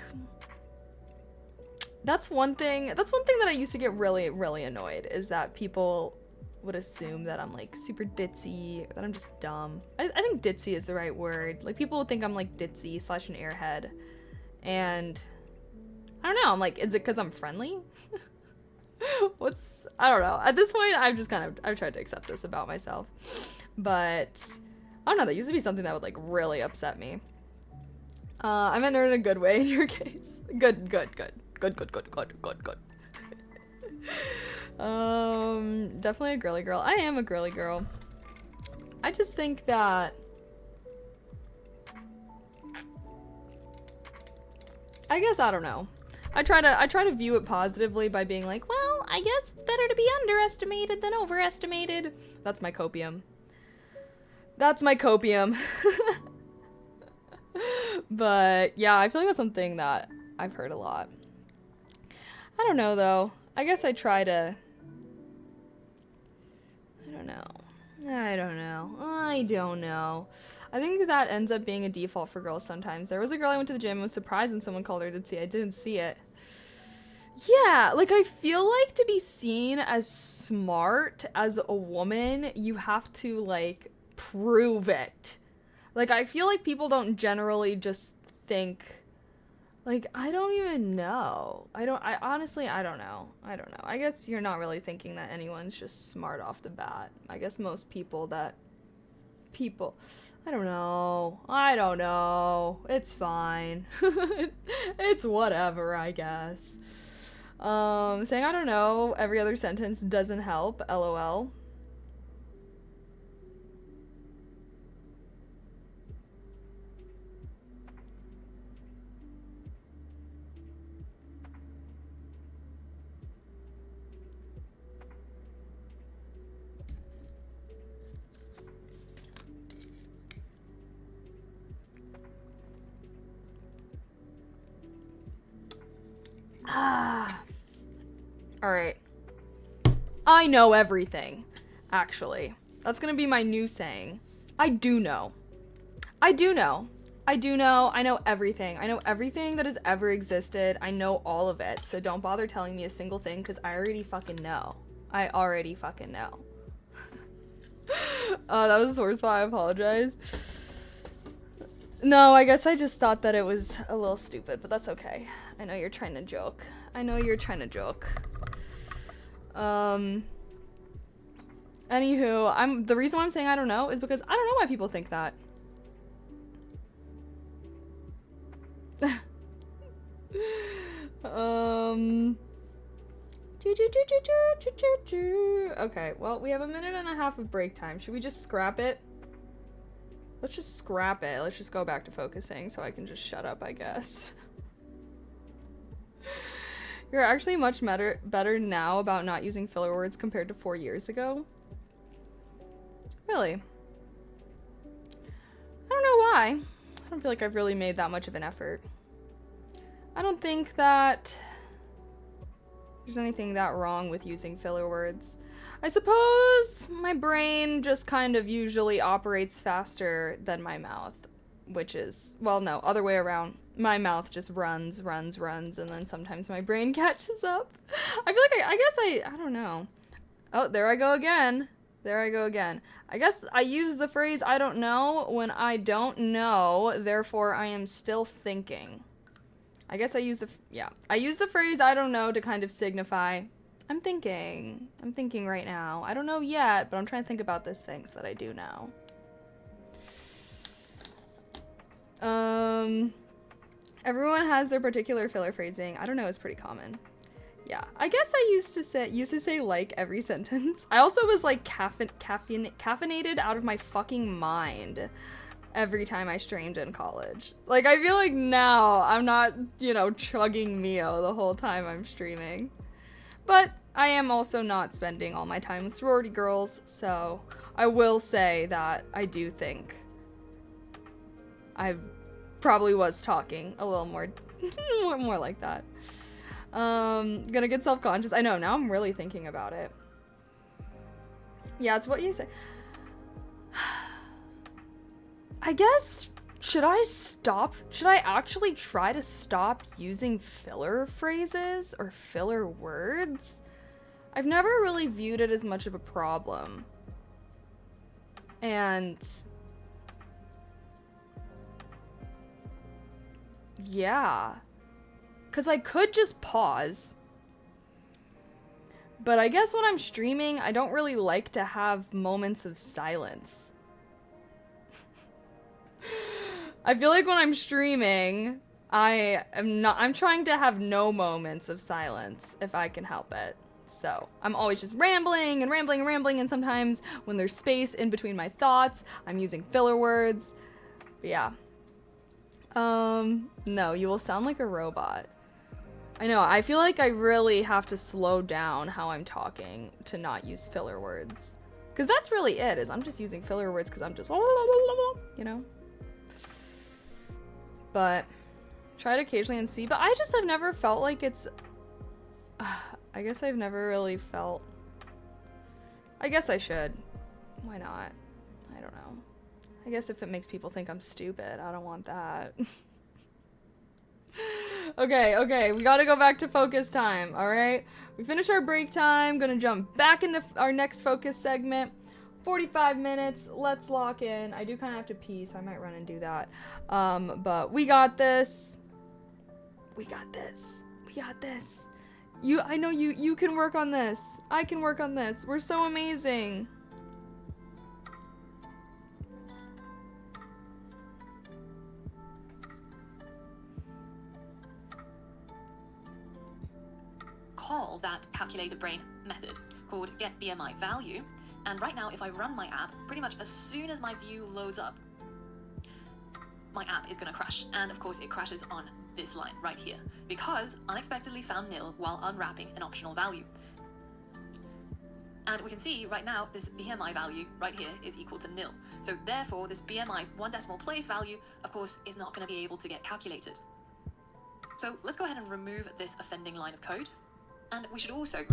that's one thing. That's one thing that I used to get really, really annoyed is that people would assume that I'm like super ditzy, or that I'm just dumb. I think ditzy is the right word. Like people would think I'm like ditzy / an airhead, and I don't know. I'm like, is it because I'm friendly? I don't know. At this point, I've tried to accept this about myself, but I don't know. That used to be something that would like really upset me. I meant nerd in a good way in your case. Good. Definitely a girly girl. I am a girly girl. I just think that I guess I don't know. I try to view it positively by being like, well, I guess it's better to be underestimated than overestimated. That's my copium. But yeah, I feel like that's something that I've heard a lot. I don't know though. I guess I try to. I don't know. I think that ends up being a default for girls sometimes. There was a girl I went to the gym and was surprised when someone called her ditzy. I didn't see it. Yeah, like I feel like to be seen as smart as a woman, you have to like prove it. Like I feel like people don't generally just think like I don't even know. I honestly don't know. I guess you're not really thinking that anyone's just smart off the bat. I guess most people I don't know. It's fine. It's whatever, I guess. Saying I don't know every other sentence doesn't help, LOL. Alright. I know everything, actually. That's gonna be my new saying. I do know. I know everything. I know everything that has ever existed. I know all of it. So don't bother telling me a single thing because I already fucking know. That was a sore spot. I apologize. No, I guess I just thought that it was a little stupid, but that's okay. I know you're trying to joke. Anywho, the reason why I'm saying I don't know is because I don't know why people think that. Okay, well, we have a minute and a half of break time. Should we just scrap it? Let's just scrap it. Let's just go back to focusing so I can just shut up, I guess. You're actually much better now about not using filler words compared to 4 years ago. Really? I don't know why. I don't feel like I've really made that much of an effort. I don't think that there's anything that wrong with using filler words. I suppose my brain just kind of usually operates faster than my mouth. which is, well, no, other way around. My mouth just runs, and then sometimes my brain catches up. I feel like I don't know. Oh, there I go again. I guess I use the phrase I don't know when I don't know, therefore I am still thinking. I guess I use the phrase I don't know to kind of signify I'm thinking right now. I don't know yet, but I'm trying to think about these things that I do know. Everyone has their particular filler phrasing. I don't know, it's pretty common. Yeah, I guess I used to say like every sentence. I also was like caffeinated out of my fucking mind every time I streamed in college. Like, I feel like now I'm not, chugging Mio the whole time I'm streaming. But I am also not spending all my time with sorority girls, so I will say that I do think I probably was talking a little more more like that. Gonna get self-conscious. I know, now I'm really thinking about it. Yeah, it's what you say. I guess, should I actually try to stop using filler phrases or filler words? I've never really viewed it as much of a problem. And yeah. 'Cause I could just pause. But I guess when I'm streaming, I don't really like to have moments of silence. I feel like when I'm streaming, I'm trying to have no moments of silence if I can help it. So I'm always just rambling, and sometimes when there's space in between my thoughts, I'm using filler words. But yeah. No, you will sound like a robot. I know, I feel like I really have to slow down how I'm talking to not use filler words. Because that's really it, is I'm just using filler words because I'm just, But, try it occasionally and see. But I just have never felt like it's, I guess I've never really felt, I guess I should. Why not? I don't know. I guess if it makes people think I'm stupid, I don't want that. Okay, we gotta go back to focus time, alright? We finished our break time, gonna jump back into our next focus segment. 45 minutes, let's lock in. I do kind of have to pee, so I might run and do that. But we got this. We got this. I know you can work on this. I can work on this. We're so amazing. Call that calculated brain method called get BMI value, and right now if I run my app, pretty much as soon as my view loads up, my app is going to crash, and of course it crashes on this line right here because unexpectedly found nil while unwrapping an optional value. And we can see right now this BMI value right here is equal to nil, so therefore this BMI 1 decimal place value of course is not going to be able to get calculated. So let's go ahead and remove this offending line of code. And we should also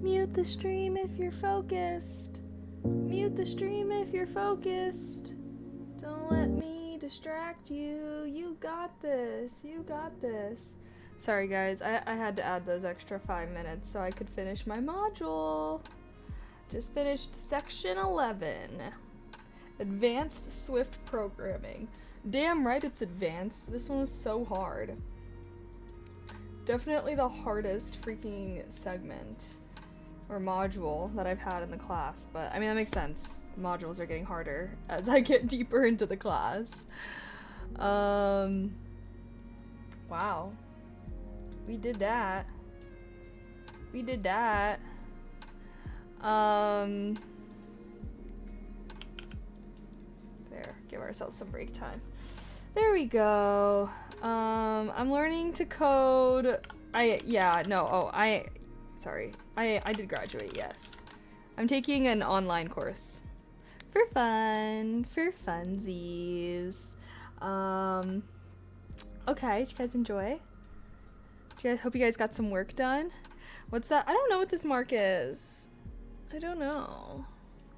Mute the stream if you're focused. Mute the stream if you're focused. Don't let me distract you. You got this. You got this. Sorry guys, I had to add those extra 5 minutes so I could finish my module. Just finished section 11. Advanced Swift Programming. Damn right it's advanced. This one was so hard. Definitely the hardest freaking segment or module that I've had in the class, but I mean that makes sense. The modules are getting harder as I get deeper into the class. Wow. We did that. We did that. There, give ourselves some break time. There we go. I'm learning to code. I did graduate, yes. I'm taking an online course. For fun. For funsies. Okay, did you guys enjoy? Hope you guys got some work done. What's that? I don't know what this mark is. I don't know.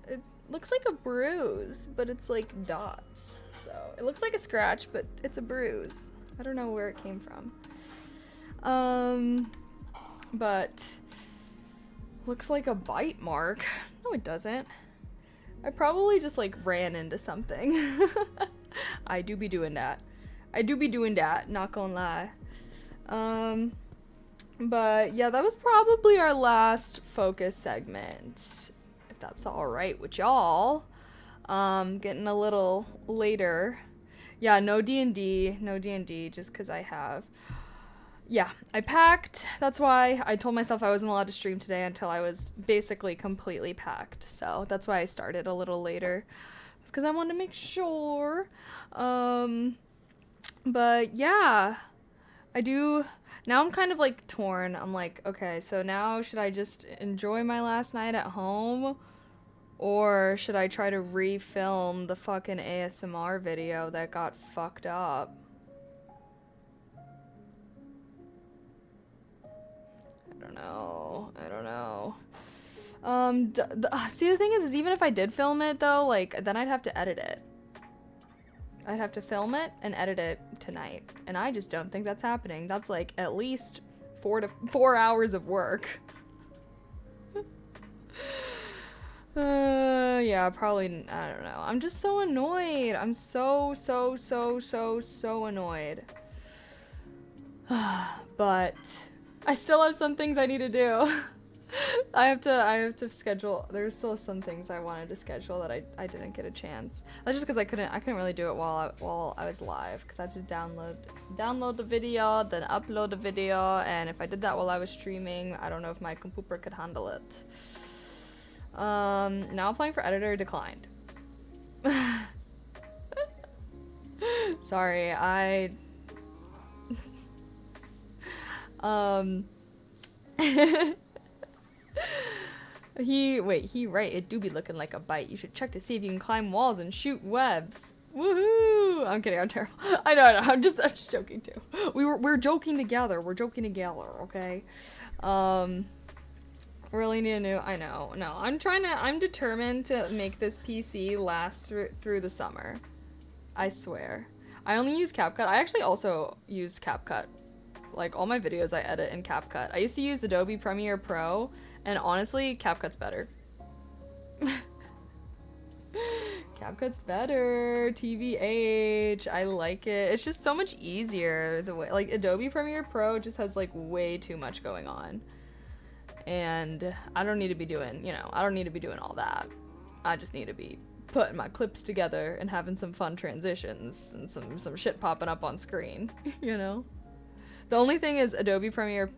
It looks like a bruise, but it's like dots. So it looks like a scratch, but it's a bruise. I don't know where it came from. But looks like a bite mark. No, it doesn't. I probably just like ran into something. I do be doing that. Not gonna lie. But yeah, that was probably our last focus segment. If that's all right with y'all. Getting a little later. Yeah, no D&D, just because I have. Yeah, I packed. That's why I told myself I wasn't allowed to stream today until I was basically completely packed. So that's why I started a little later. It's because I wanted to make sure. But yeah, I do. Now I'm kind of like torn. I'm like, okay, so now should I just enjoy my last night at home? Or should I try to refilm the fucking ASMR video that got fucked up? I don't know. See, the thing is even if I did film it though, like, then I'd have to edit it. I'd have to film it and edit it tonight. And I just don't think that's happening. That's like at least 4 hours of work. Yeah, probably, I don't know. I'm just so annoyed. I'm so annoyed. But I still have some things I need to do. I have to schedule. There's still some things I wanted to schedule that I didn't get a chance. That's just because I couldn't really do it while I was live, because I had to download the video, then upload the video, and if I did that while I was streaming, I don't know if my computer could handle it. Now applying for editor declined. Sorry, right, it do be looking like a bite. You should check to see if you can climb walls and shoot webs. Woohoo! I'm kidding, I'm terrible. I know, I'm just joking too. We're joking together. Okay? Really need a new, I know. No, I'm determined to make this PC last through the summer. I swear. I only use CapCut. I actually also use CapCut. Like, all my videos I edit in CapCut. I used to use Adobe Premiere Pro, and honestly, CapCut's better. CapCut's better. TVH. I like it. It's just so much easier. The way, like, Adobe Premiere Pro just has, like, way too much going on. And I don't need to be doing, I don't need to be doing all that. I just need to be putting my clips together and having some fun transitions and some shit popping up on screen, The only thing is Adobe Premiere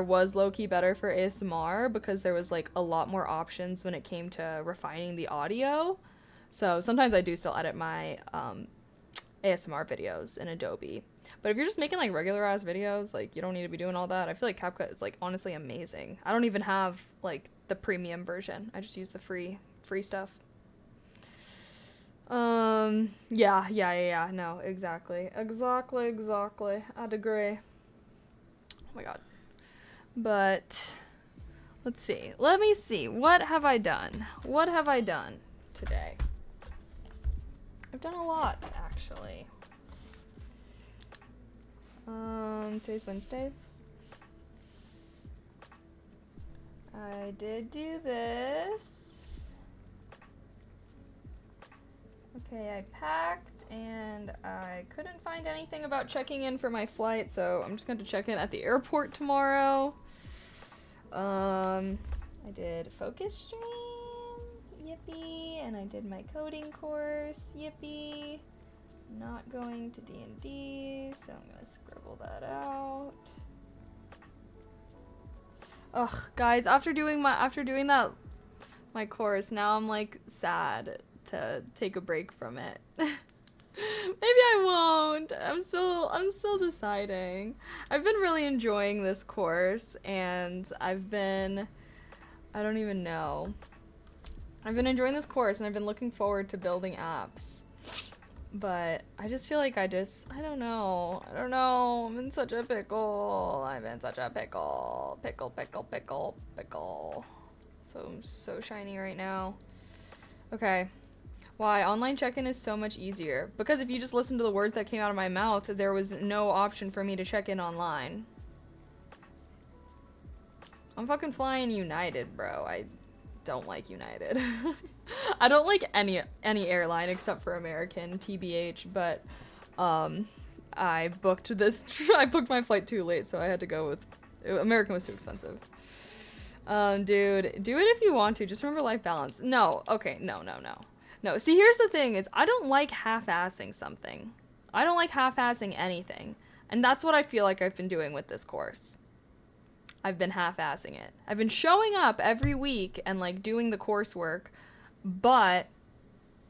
was low-key better for ASMR because there was like a lot more options when it came to refining the audio. So sometimes I do still edit my ASMR videos in Adobe. But if you're just making like regular ass videos, like you don't need to be doing all that. I feel like CapCut is like honestly amazing. I don't even have like the premium version. I just use the free stuff. Yeah. No, exactly. I'd agree. Oh my god. But let's see. Let me see. What have I done? Today? I've done a lot, actually. Today's Wednesday. I did do this. Okay, I packed and I couldn't find anything about checking in for my flight, so I'm just going to check in at the airport tomorrow. I did focus stream, yippee, and I did my coding course, yippee. Not going to D&D, so I'm gonna scribble that out. Ugh, guys, after doing that my course, now I'm like sad to take a break from it. Maybe I won't. I'm still deciding. I've been really enjoying this course, and I don't even know. I've been enjoying this course, and I've been looking forward to building apps. But I just feel like I don't know. I'm in such a pickle. Pickle. So I'm so shiny right now. Okay. Why? Online check-in is so much easier. Because if you just listen to the words that came out of my mouth, there was no option for me to check in online. I'm fucking flying United, bro. I don't like United. I don't like any airline except for American, TBH, but I booked I booked my flight too late, so I had to go with American. Was too expensive. Dude, do it if you want to. Just remember life balance. No, okay, no. No, see, here's the thing is I don't like half-assing something. I don't like half-assing anything. And that's what I feel like I've been doing with this course. I've been half-assing it. I've been showing up every week and like doing the coursework, but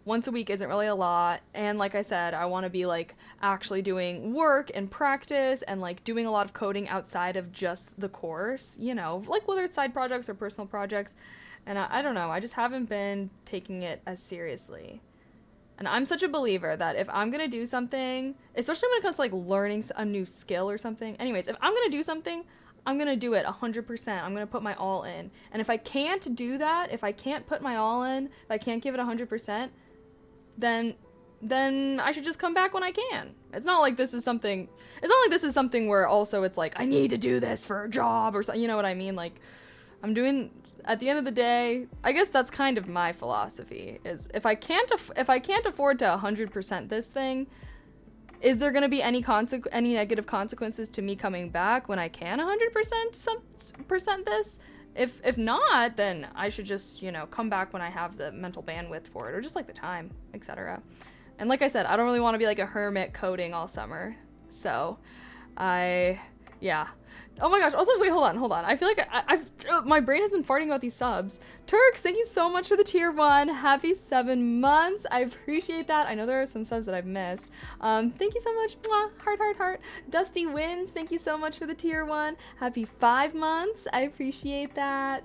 once a week isn't really a lot. And like I said, I want to be like actually doing work and practice and like doing a lot of coding outside of just the course, you know, like whether it's side projects or personal projects. And I don't know, I just haven't been taking it as seriously. And I'm such a believer that if I'm going to do something, especially when it comes to like learning a new skill or something. Anyways, if I'm going to do something, I'm going to do it 100%. I'm going to put my all in. And if I can't do that, if I can't put my all in, if I can't give it 100%, then I should just come back when I can. It's not like this is something where also it's like, I need to do this for a job or something. You know what I mean? Like, I'm doing, at the end of the day, I guess that's kind of my philosophy is if I can't afford to 100% this thing, is there going to be any negative consequences to me coming back when I can 100% this? If not, then I should just, you know, come back when I have the mental bandwidth for it, or just like the time, etc. And like I said, I don't really want to be like a hermit coding all summer. So, yeah. Oh my gosh. Also, wait, hold on. I feel like my brain has been farting about these subs. Turks, thank you so much for the tier 1. Happy 7 months. I appreciate that. I know there are some subs that I've missed. Thank you so much. Mwah. Heart. Dusty Wins, thank you so much for the tier 1. Happy 5 months. I appreciate that.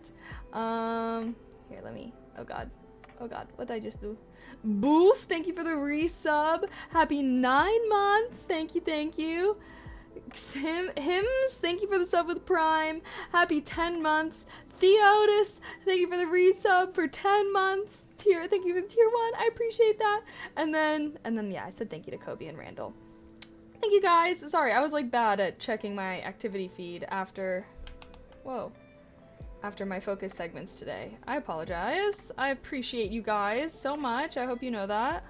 Here, let me. Oh god. What did I just do? Boof, thank you for the resub. Happy 9 months. Thank you. Hims, thank you for the sub with Prime. Happy 10 months. Theotis, thank you for the resub for 10 months. Thank you for the tier 1. I appreciate that. And then yeah, I said thank you to Kobe and Randall. Thank you guys. Sorry, I was like bad at checking my activity feed after my focus segments today. I apologize. I appreciate you guys so much. I hope you know that.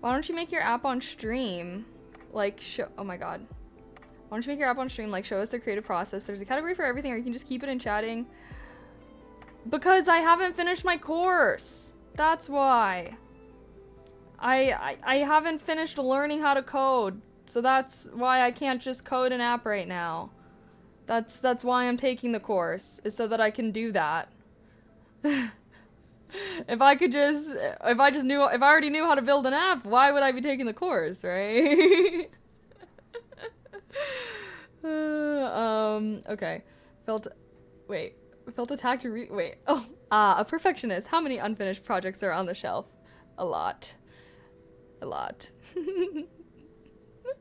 Why don't you make your app on stream? Like, oh my god. Why don't you make your app on stream? Like, show us the creative process. There's a category for everything, or you can just keep it in chatting. Because I haven't finished my course. That's why. I haven't finished learning how to code. So that's why I can't just code an app right now. That's why I'm taking the course, is so that I can do that. If I already knew how to build an app, why would I be taking the course, right? Okay. Felt attacked to a perfectionist. How many unfinished projects are on the shelf? A lot.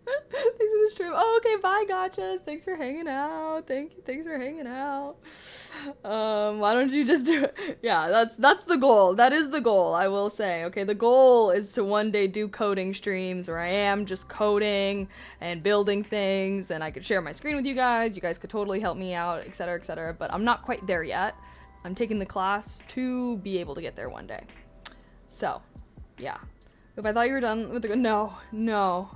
Thanks for the stream. Oh, okay, bye, gotchas. Thanks for hanging out. Thanks for hanging out. Why don't you just do it? Yeah, that's the goal. That is the goal, I will say. Okay, the goal is to one day do coding streams where I am just coding and building things, and I could share my screen with you guys. You guys could totally help me out, etc., etc. But I'm not quite there yet. I'm taking the class to be able to get there one day. So, yeah. If I thought you were done with the no.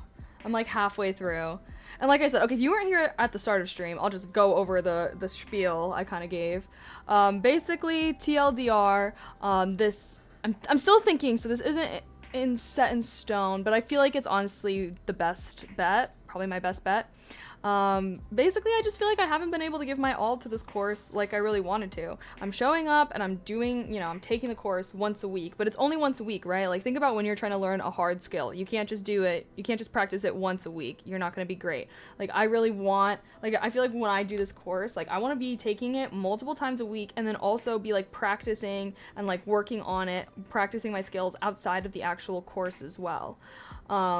I'm like halfway through. And like I said, okay, if you weren't here at the start of stream, I'll just go over the spiel I kind of gave. Basically, TLDR, I'm still thinking, so this isn't set in stone, but I feel like it's honestly the best bet, probably my best bet. Basically, I just feel like I haven't been able to give my all to this course like I really wanted to. I'm showing up and I'm doing, I'm taking the course once a week, but it's only once a week, right? Like, think about when you're trying to learn a hard skill. You can't just do it. You can't just practice it once a week. You're not going to be great. Like, I really want, like, I feel like when I do this course, like, I want to be taking it multiple times a week and then also be, like, practicing and, like, working on it, practicing my skills outside of the actual course as well.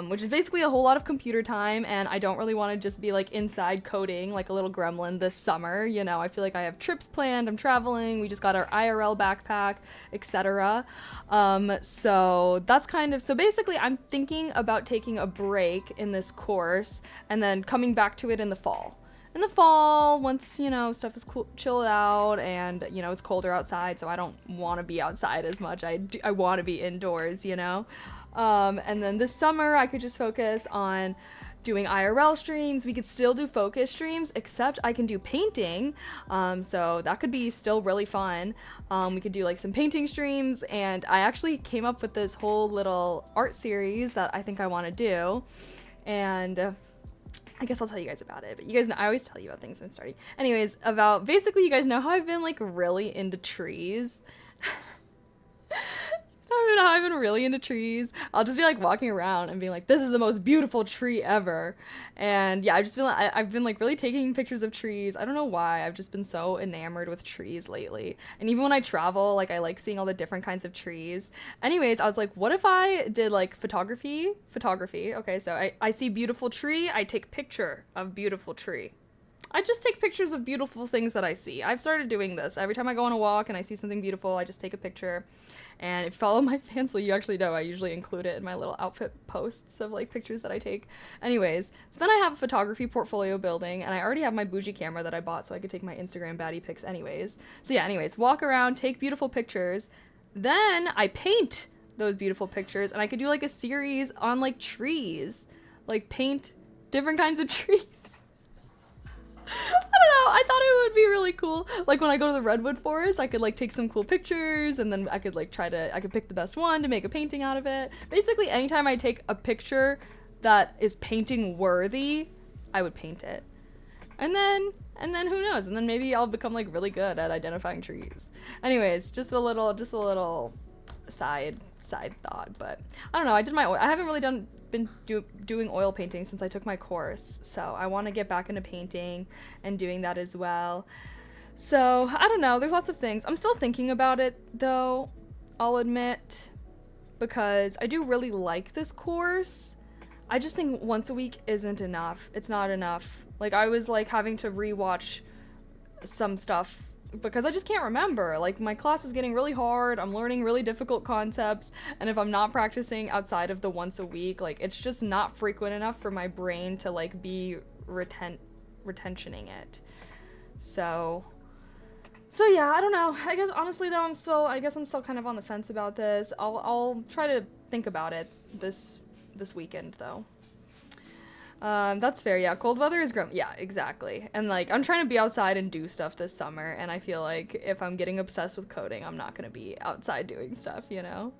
Which is basically a whole lot of computer time, and I don't really want to just be, like, inside coding like a little gremlin this summer. You know, I feel like I have trips planned, I'm traveling, we just got our IRL backpack, etc. So that's kind of, so basically I'm thinking about taking a break in this course and then coming back to it in the fall. In the fall, once, you know, stuff is cool, chilled out, and, you know, it's colder outside, so I don't want to be outside as much. I want to be indoors, you know? And then this summer, I could just focus on doing IRL streams. We could still do focus streams, except I can do painting, so that could be still really fun. We could do like some painting streams, and I actually came up with this whole little art series that I think I want to do, and I guess I'll tell you guys about it, but you guys know, I always tell you about things when I'm starting. Anyways, about, basically you guys know how I've been like really into trees. I've been really into trees. I'll just be like walking around and being like, this is the most beautiful tree ever. And yeah, I just feel like I've been like really taking pictures of trees. I don't know why. I've just been so enamored with trees lately. And even when I travel, like I like seeing all the different kinds of trees. Anyways, I was like, what if I did like photography? Okay, so I see beautiful tree. I take picture of beautiful tree. I just take pictures of beautiful things that I see. I've started doing this. Every time I go on a walk and I see something beautiful, I just take a picture. And if you follow my Fansly, you actually know I usually include it in my little outfit posts of like pictures that I take. Anyways, so then I have a photography portfolio building, and I already have my bougie camera that I bought so I could take my Instagram baddie pics anyways. So yeah, anyways, walk around, take beautiful pictures. Then I paint those beautiful pictures, and I could do like a series on like trees. Like paint different kinds of trees. I don't know, I thought it would be really cool. Like when I go to the redwood forest, I could like take some cool pictures, and then I could like I could pick the best one to make a painting out of it. Basically, anytime I take a picture that is painting worthy, I would paint it. And then who knows? And then maybe I'll become like really good at identifying trees. Anyways, just a little side thought, but I don't know. I haven't really been doing oil painting since I took my course, so I want to get back into painting and doing that as well. So I don't know, there's lots of things. I'm still thinking about it though, I'll admit, because I do really like this course. I just think once a week isn't enough. It's not enough. Like I was like having to rewatch some stuff because I just can't remember. Like my class is getting really hard, I'm learning really difficult concepts, and if I'm not practicing outside of the once a week, like it's just not frequent enough for my brain to like be retentioning it. So yeah, I don't know. I guess honestly though, I'm still kind of on the fence about this. I'll try to think about it this weekend though. That's fair. Yeah, cold weather is grim. Yeah, exactly. And like I'm trying to be outside and do stuff this summer, and I feel like if I'm getting obsessed with coding, I'm not gonna be outside doing stuff, you know?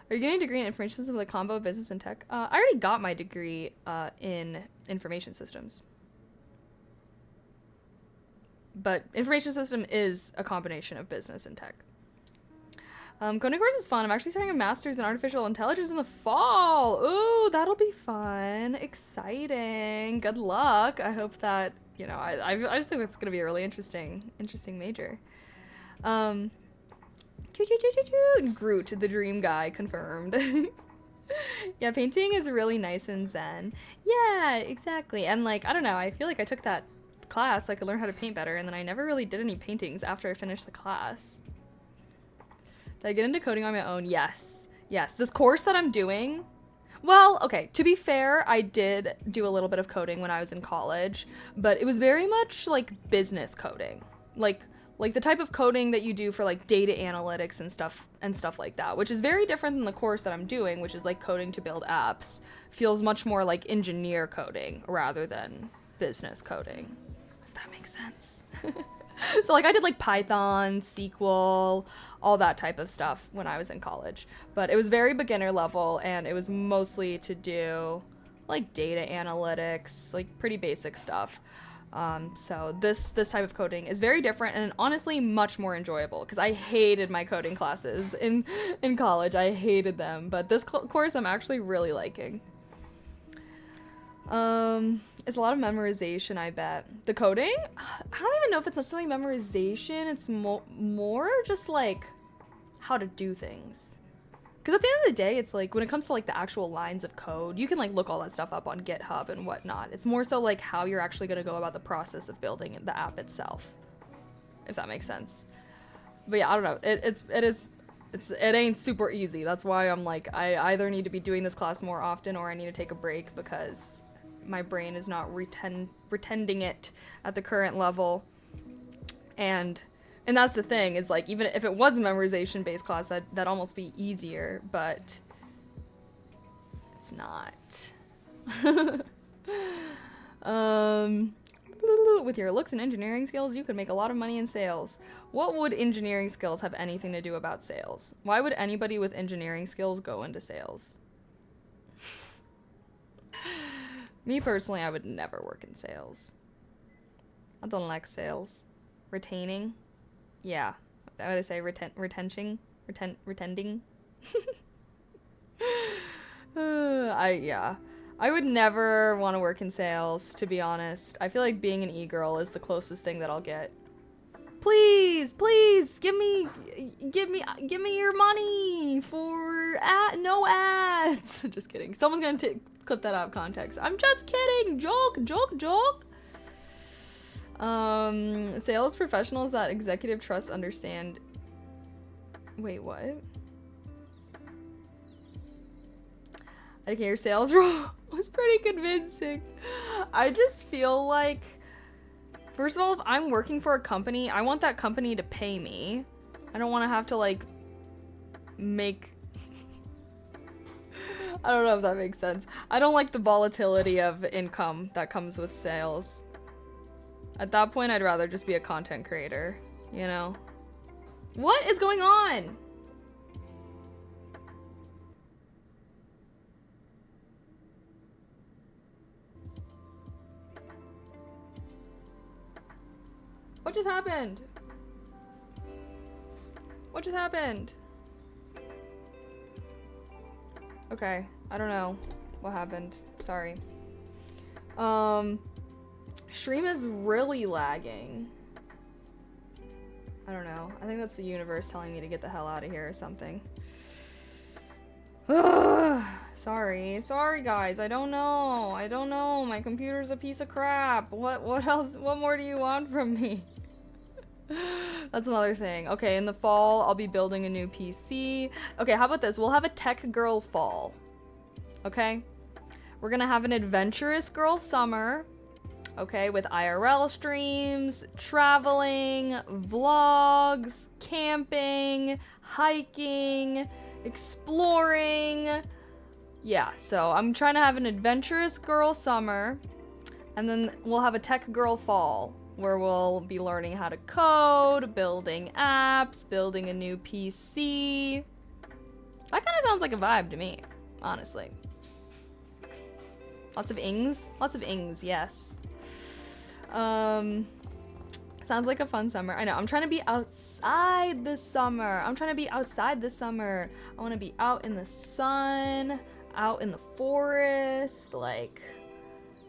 Are you getting a degree in information systems with a combo of business and tech? I already got my degree in information systems. But information system is a combination of business and tech. Coding course is fun. I'm actually starting a master's in artificial intelligence in the fall. Ooh, that'll be fun. Exciting. Good luck. I hope that, you know, I just think that's going to be a really interesting major. Groot, the dream guy, confirmed. Yeah, painting is really nice and zen. Yeah, exactly. And like, I don't know, I feel like I took that class so I could learn how to paint better, and then I never really did any paintings after I finished the class. Did I get into coding on my own? Yes. This course that I'm doing, well, okay, to be fair, I did do a little bit of coding when I was in college, but it was very much like business coding. Like the type of coding that you do for like data analytics and stuff like that, which is very different than the course that I'm doing, which is like coding to build apps. Feels much more like engineer coding rather than business coding, if that makes sense. So like I did like Python, SQL, all that type of stuff when I was in college, but it was very beginner level, and it was mostly to do like data analytics, like pretty basic stuff. So this type of coding is very different and honestly much more enjoyable, because I hated my coding classes in college. I hated them, but this course I'm actually really liking. It's a lot of memorization, I bet. The coding? I don't even know if it's necessarily memorization. It's more just like how to do things. Because at the end of the day, it's like when it comes to like the actual lines of code, you can like look all that stuff up on GitHub and whatnot. It's more so like how you're actually going to go about the process of building the app itself, if that makes sense. But yeah, I don't know. It ain't super easy. That's why I'm like, I either need to be doing this class more often or I need to take a break because my brain is not retending it at the current level. And that's the thing, is like, even if it was a memorization based class, that'd almost be easier, but it's not. With your looks and engineering skills, you could make a lot of money in sales. What would engineering skills have anything to do about sales? Why would anybody with engineering skills go into sales? Me personally, I would never work in sales. I don't like sales. Retaining? Yeah. What would I say? Retending? Yeah. I would never want to work in sales, to be honest. I feel like being an e-girl is the closest thing that I'll get. Please, give me your money for no ads. Just kidding. Someone's gonna clip that out of context. I'm just kidding. Joke. Sales professionals that executive trust understand. Wait, what? Okay, your sales role was pretty convincing. I just feel like, first of all, if I'm working for a company, I want that company to pay me. I don't want to have to like make I don't know if that makes sense. I don't like the volatility of income that comes with sales. At that point, I'd rather just be a content creator, you know? What is going on? What just happened? What just happened? Okay, I don't know what happened. Sorry. Stream is really lagging. I don't know. I think that's the universe telling me to get the hell out of here or something. Sorry guys. I don't know. My computer's a piece of crap. What else? What more do you want from me? That's another thing. Okay, in the fall, I'll be building a new PC. Okay, how about this? We'll have a tech girl fall. Okay? We're gonna have an adventurous girl summer. Okay, with IRL streams, traveling, vlogs, camping, hiking, exploring. Yeah, so I'm trying to have an adventurous girl summer, and then we'll have a tech girl fall, where we'll be learning how to code, building apps, building a new PC. That kind of sounds like a vibe to me, honestly. Lots of ings? Lots of ings, yes. Sounds like a fun summer. I know, I'm trying to be outside this summer. I want to be out in the sun, out in the forest, like...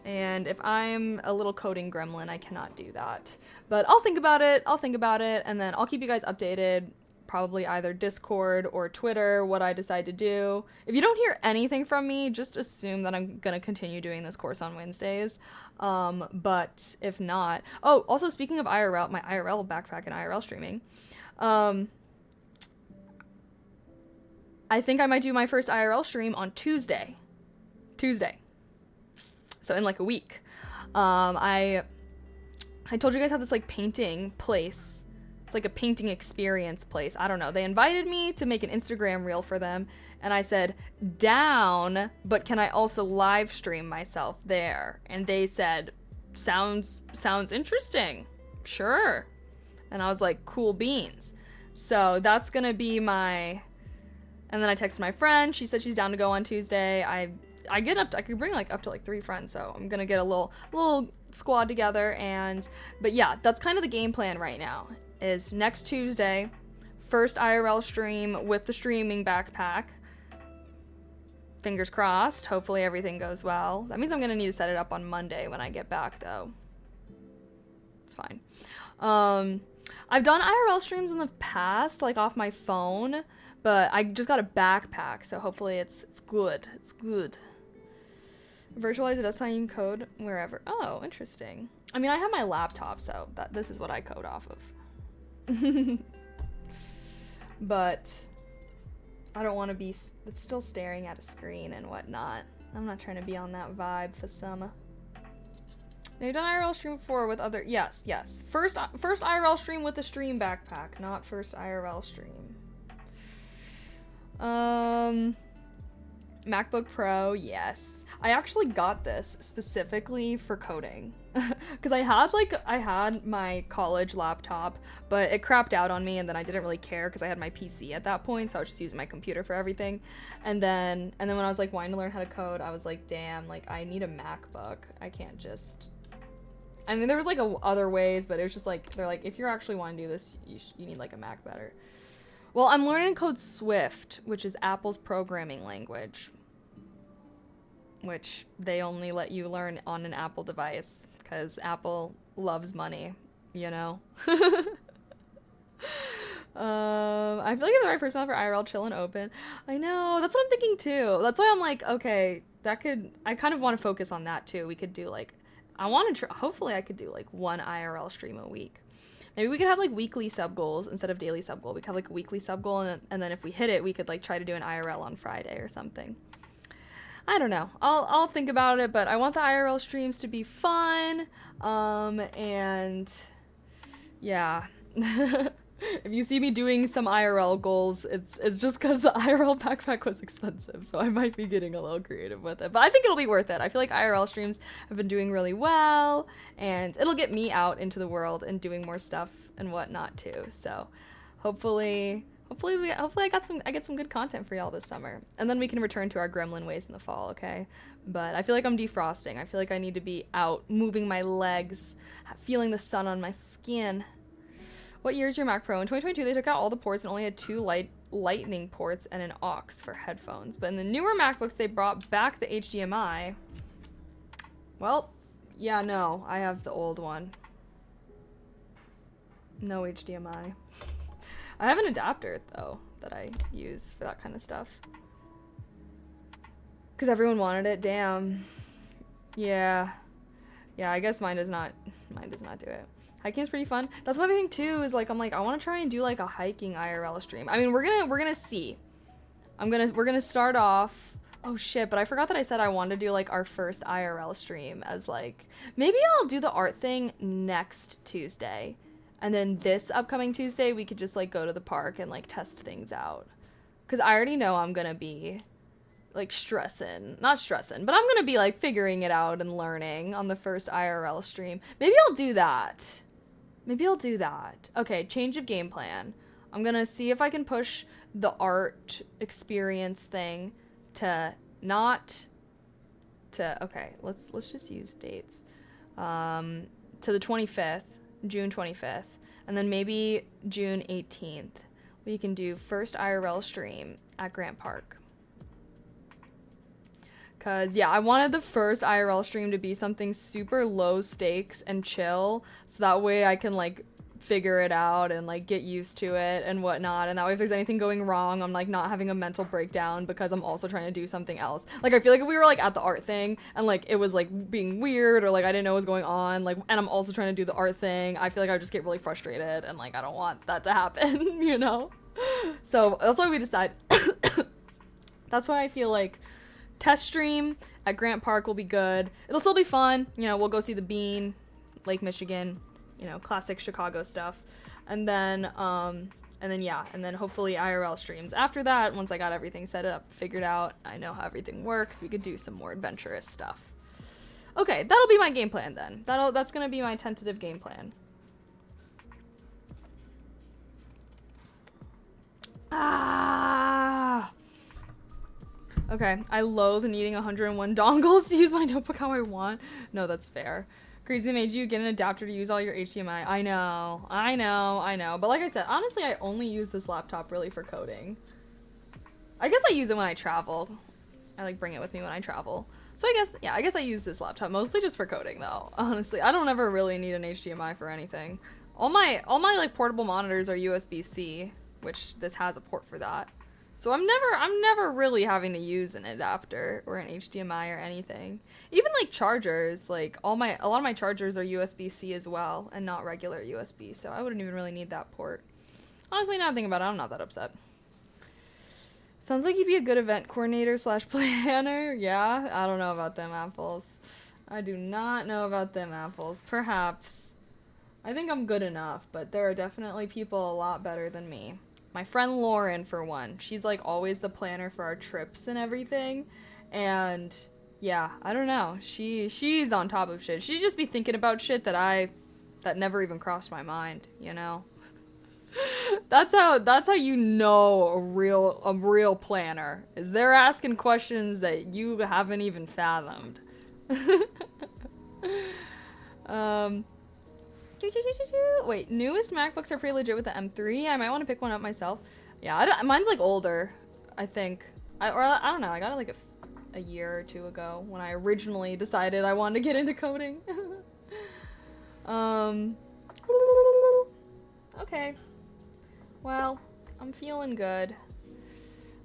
And if I'm a little coding gremlin, I cannot do that. But I'll think about it, and then I'll keep you guys updated, probably either Discord or Twitter, what I decide to do. If you don't hear anything from me, just assume that I'm gonna continue doing this course on Wednesdays. But if not... Oh, also speaking of IRL, my IRL backpack and IRL streaming, I think I might do my first IRL stream on Tuesday. So in like a week. I told you guys how this like painting place. It's like a painting experience place. I don't know. They invited me to make an Instagram reel for them. And I said, down, but can I also live stream myself there? And they said, sounds interesting. Sure. And I was like, cool beans. So that's gonna be my... And then I texted my friend. She said she's down to go on Tuesday. I could bring like up to like 3 friends, so I'm gonna get a little squad together. But yeah, that's kind of the game plan right now, is next Tuesday, first IRL stream with the streaming backpack. Fingers crossed, hopefully everything goes well. That means I'm gonna need to set it up on Monday when I get back though. It's fine. I've done IRL streams in the past, like off my phone, But I just got a backpack, so hopefully it's good. It's good. Virtualize it, assign code wherever. Oh, interesting. I mean, I have my laptop, so this is what I code off of. But I don't want to be still staring at a screen and whatnot. I'm not trying to be on that vibe for summer. Now, you've done IRL stream before with other... Yes. First IRL stream with the stream backpack, not first IRL stream. MacBook Pro, yes. I actually got this specifically for coding. Because I had my college laptop, but it crapped out on me, and then I didn't really care because I had my PC at that point, so I was just using my computer for everything. And then when I was like wanting to learn how to code, I was like, damn, like I need a MacBook. I can't just... I mean, there was like other ways, but it was just like, they're like, if you're actually wanting to do this, you need like a Mac better. Well, I'm learning code Swift, which is Apple's programming language, which they only let you learn on an Apple device because Apple loves money, you know? I feel like I'm the right person for IRL, chill and open. I know, that's what I'm thinking too. That's why I'm like, okay, I kind of want to focus on that too. We could do like, hopefully I could do like one IRL stream a week. Maybe we could have like weekly sub goals instead of daily sub goal. We could have like a weekly sub goal, and then if we hit it, we could like try to do an IRL on Friday or something. I don't know. I'll think about it, but I want the IRL streams to be fun. And yeah. If you see me doing some IRL goals, it's just because the IRL backpack was expensive, so I might be getting a little creative with it. But I think it'll be worth it. I feel like IRL streams have been doing really well, and it'll get me out into the world and doing more stuff and whatnot too. So hopefully I get some good content for y'all this summer, and then we can return to our gremlin ways in the fall. Okay, but I feel like I'm defrosting. I feel like I need to be out moving my legs, feeling the sun on my skin. What year is your Mac Pro? In 2022, they took out all the ports and only had 2 lightning ports and an aux for headphones. But in the newer MacBooks, they brought back the HDMI. Well, yeah, no, I have the old one. No HDMI. I have an adapter, though, that I use for that kind of stuff. Because everyone wanted it. Damn. Yeah. Yeah, I guess mine does not do it. Hiking is pretty fun. That's another thing too, is like I'm like I want to try and do like a hiking IRL stream. I mean, we're gonna see. We're gonna start off. Oh shit, but I forgot that I said I wanted to do like our first IRL stream as like maybe I'll do the art thing next Tuesday. And then this upcoming Tuesday we could just like go to the park and like test things out. Cuz I already know I'm going to be like not stressing, but I'm going to be like figuring it out and learning on the first IRL stream. Maybe I'll do that. Okay, change of game plan. I'm gonna see if I can push the art experience thing to okay, let's just use dates. To the 25th, June 25th, and then maybe June 18th. We can do first IRL stream at Grant Park. Cause yeah, I wanted the first IRL stream to be something super low stakes and chill, so that way I can like figure it out and like get used to it and whatnot, and that way if there's anything going wrong, I'm like not having a mental breakdown because I'm also trying to do something else. Like I feel like if we were like at the art thing and like it was like being weird or like I didn't know what was going on, like, and I'm also trying to do the art thing, I feel like I would just get really frustrated and like I don't want that to happen, you know? So that's why we decide. That's why I feel like test stream at Grant Park will be good. It'll still be fun. You know, we'll go see the Bean, Lake Michigan, you know, classic Chicago stuff. And then hopefully IRL streams. After that, once I got everything set up, figured out, I know how everything works, we could do some more adventurous stuff. Okay, that'll be my game plan then. That's gonna be my tentative game plan. Okay, I loathe needing 101 dongles to use my notebook how I want. No, that's fair. Crazy made you get an adapter to use all your HDMI. I know. But like I said, honestly, I only use this laptop really for coding. I guess I use it when I travel. I like bring it with me when I travel. So I guess I use this laptop mostly just for coding though. Honestly, I don't ever really need an HDMI for anything. All my like portable monitors are USB-C, which this has a port for that. So I'm never really having to use an adapter or an HDMI or anything. Even like chargers, like a lot of my chargers are USB-C as well and not regular USB, so I wouldn't even really need that port. Honestly, now thinking about it, I'm not that upset. Sounds like you'd be a good event coordinator / planner. Yeah, I don't know about them apples. I do not know about them apples. Perhaps. I think I'm good enough, but there are definitely people a lot better than me. My friend Lauren, for one. She's like always the planner for our trips and everything. And yeah, I don't know. She's on top of shit. She'd just be thinking about shit that never even crossed my mind, you know? That's how you know a real planner. Is they're asking questions that you haven't even fathomed. Wait, newest MacBooks are pretty legit with the M3. I might want to pick one up myself. Yeah, mine's like older, I think. I don't know. I got it like a year or two ago when I originally decided I wanted to get into coding. Okay. Well, I'm feeling good.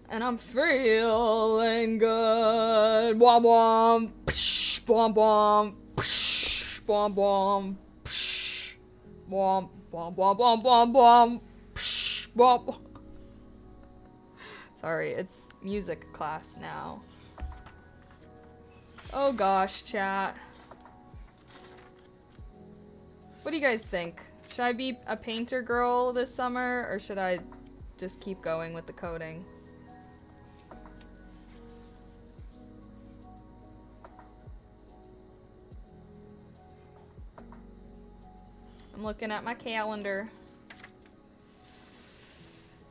And I'm feeling good. Womp womp. Psh, womp womp. Psh, womp womp. Psh, womp womp womp womp womp womp. Psh, womp. Sorry, it's music class now. Oh gosh, chat. What do you guys think? Should I be a painter girl this summer, or should I just keep going with the coding? I'm looking at my calendar.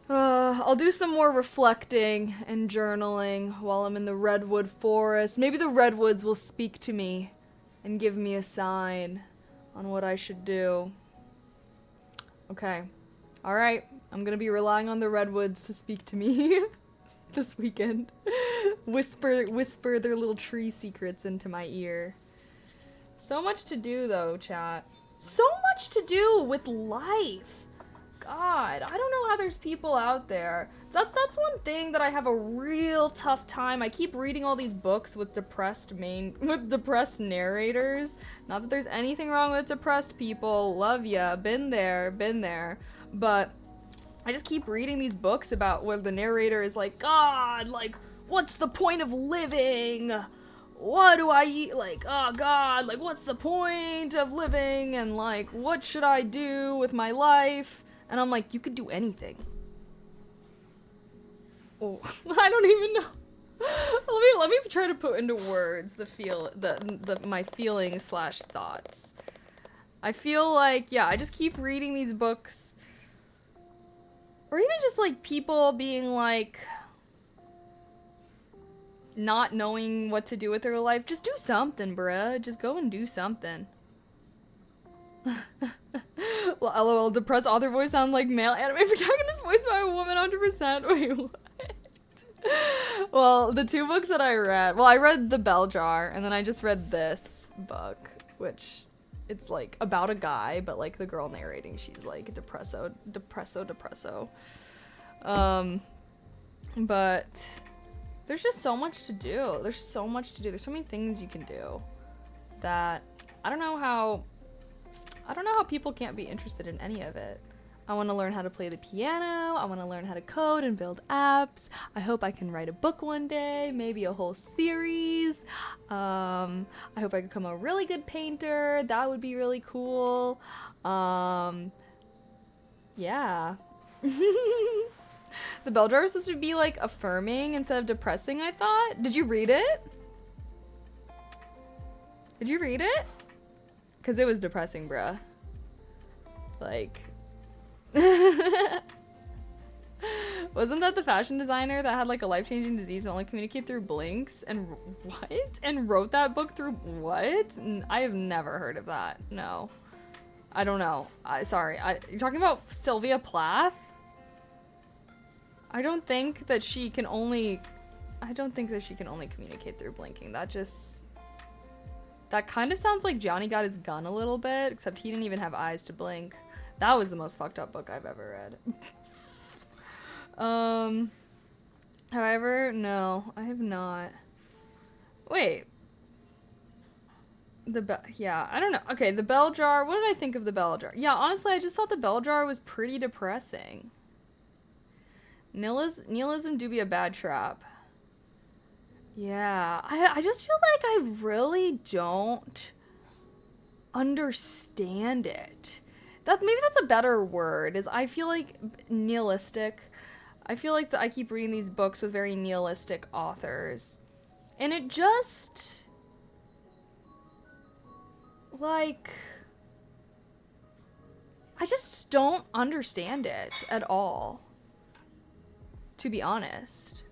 I'll do some more reflecting and journaling while I'm in the redwood forest. Maybe the redwoods will speak to me and give me a sign on what I should do. Okay. Alright. I'm gonna be relying on the redwoods to speak to me this weekend. Whisper their little tree secrets into my ear. So much to do though, chat. So much to do with life. God, I don't know how there's people out there. That's one thing that I have a real tough time. I keep reading all these books with depressed narrators. Not that there's anything wrong with depressed people. Love ya. Been there. But I just keep reading these books about where the narrator is like, God, like, what's the point of living? What do I eat? Like, oh God, like, what's the point of living? And like, what should I do with my life? And I'm like, you could do anything. Oh, I don't even know. Let me try to put into words my feelings / thoughts. I feel like, yeah, I just keep reading these books. Or even just like people being like, not knowing what to do with their life. Just do something, bruh. Just go and do something. LOL, depressed author voice sound like male anime protagonist voiced by a woman 100%. Wait, what? Well, the two books that I read, well, I read The Bell Jar, and then I just read this book, which it's like about a guy, but like the girl narrating, she's like depresso. But there's just so much to do. There's so many things you can do that I don't know how people can't be interested in any of it. I want to learn how to play the piano. I want to learn how to code and build apps. I hope I can write a book one day, maybe a whole series. I hope I can become a really good painter. That would be really cool. Yeah. The Bell Jar was supposed to be like affirming instead of depressing, I thought. Did you read it? Because it was depressing, bruh. Like, wasn't that the fashion designer that had like a life-changing disease and only communicated through blinks? And what? And wrote that book through what? I have never heard of that. No. I don't know. Sorry. You're talking about Sylvia Plath? I don't think that she can only communicate through blinking. That kind of sounds like Johnny Got His Gun a little bit, except he didn't even have eyes to blink. That was the most fucked up book I've ever read. However, no, I have not. Wait. Yeah, I don't know. Okay, the bell jar. What did I think of the bell jar? Yeah, honestly, I just thought the bell jar was pretty depressing. Nihilism do be a bad trap. Yeah, I just feel like I really don't understand it. Maybe that's a better word. Is I feel like nihilistic. I feel like I keep reading these books with very nihilistic authors, and it just like I just don't understand it at all, to be honest.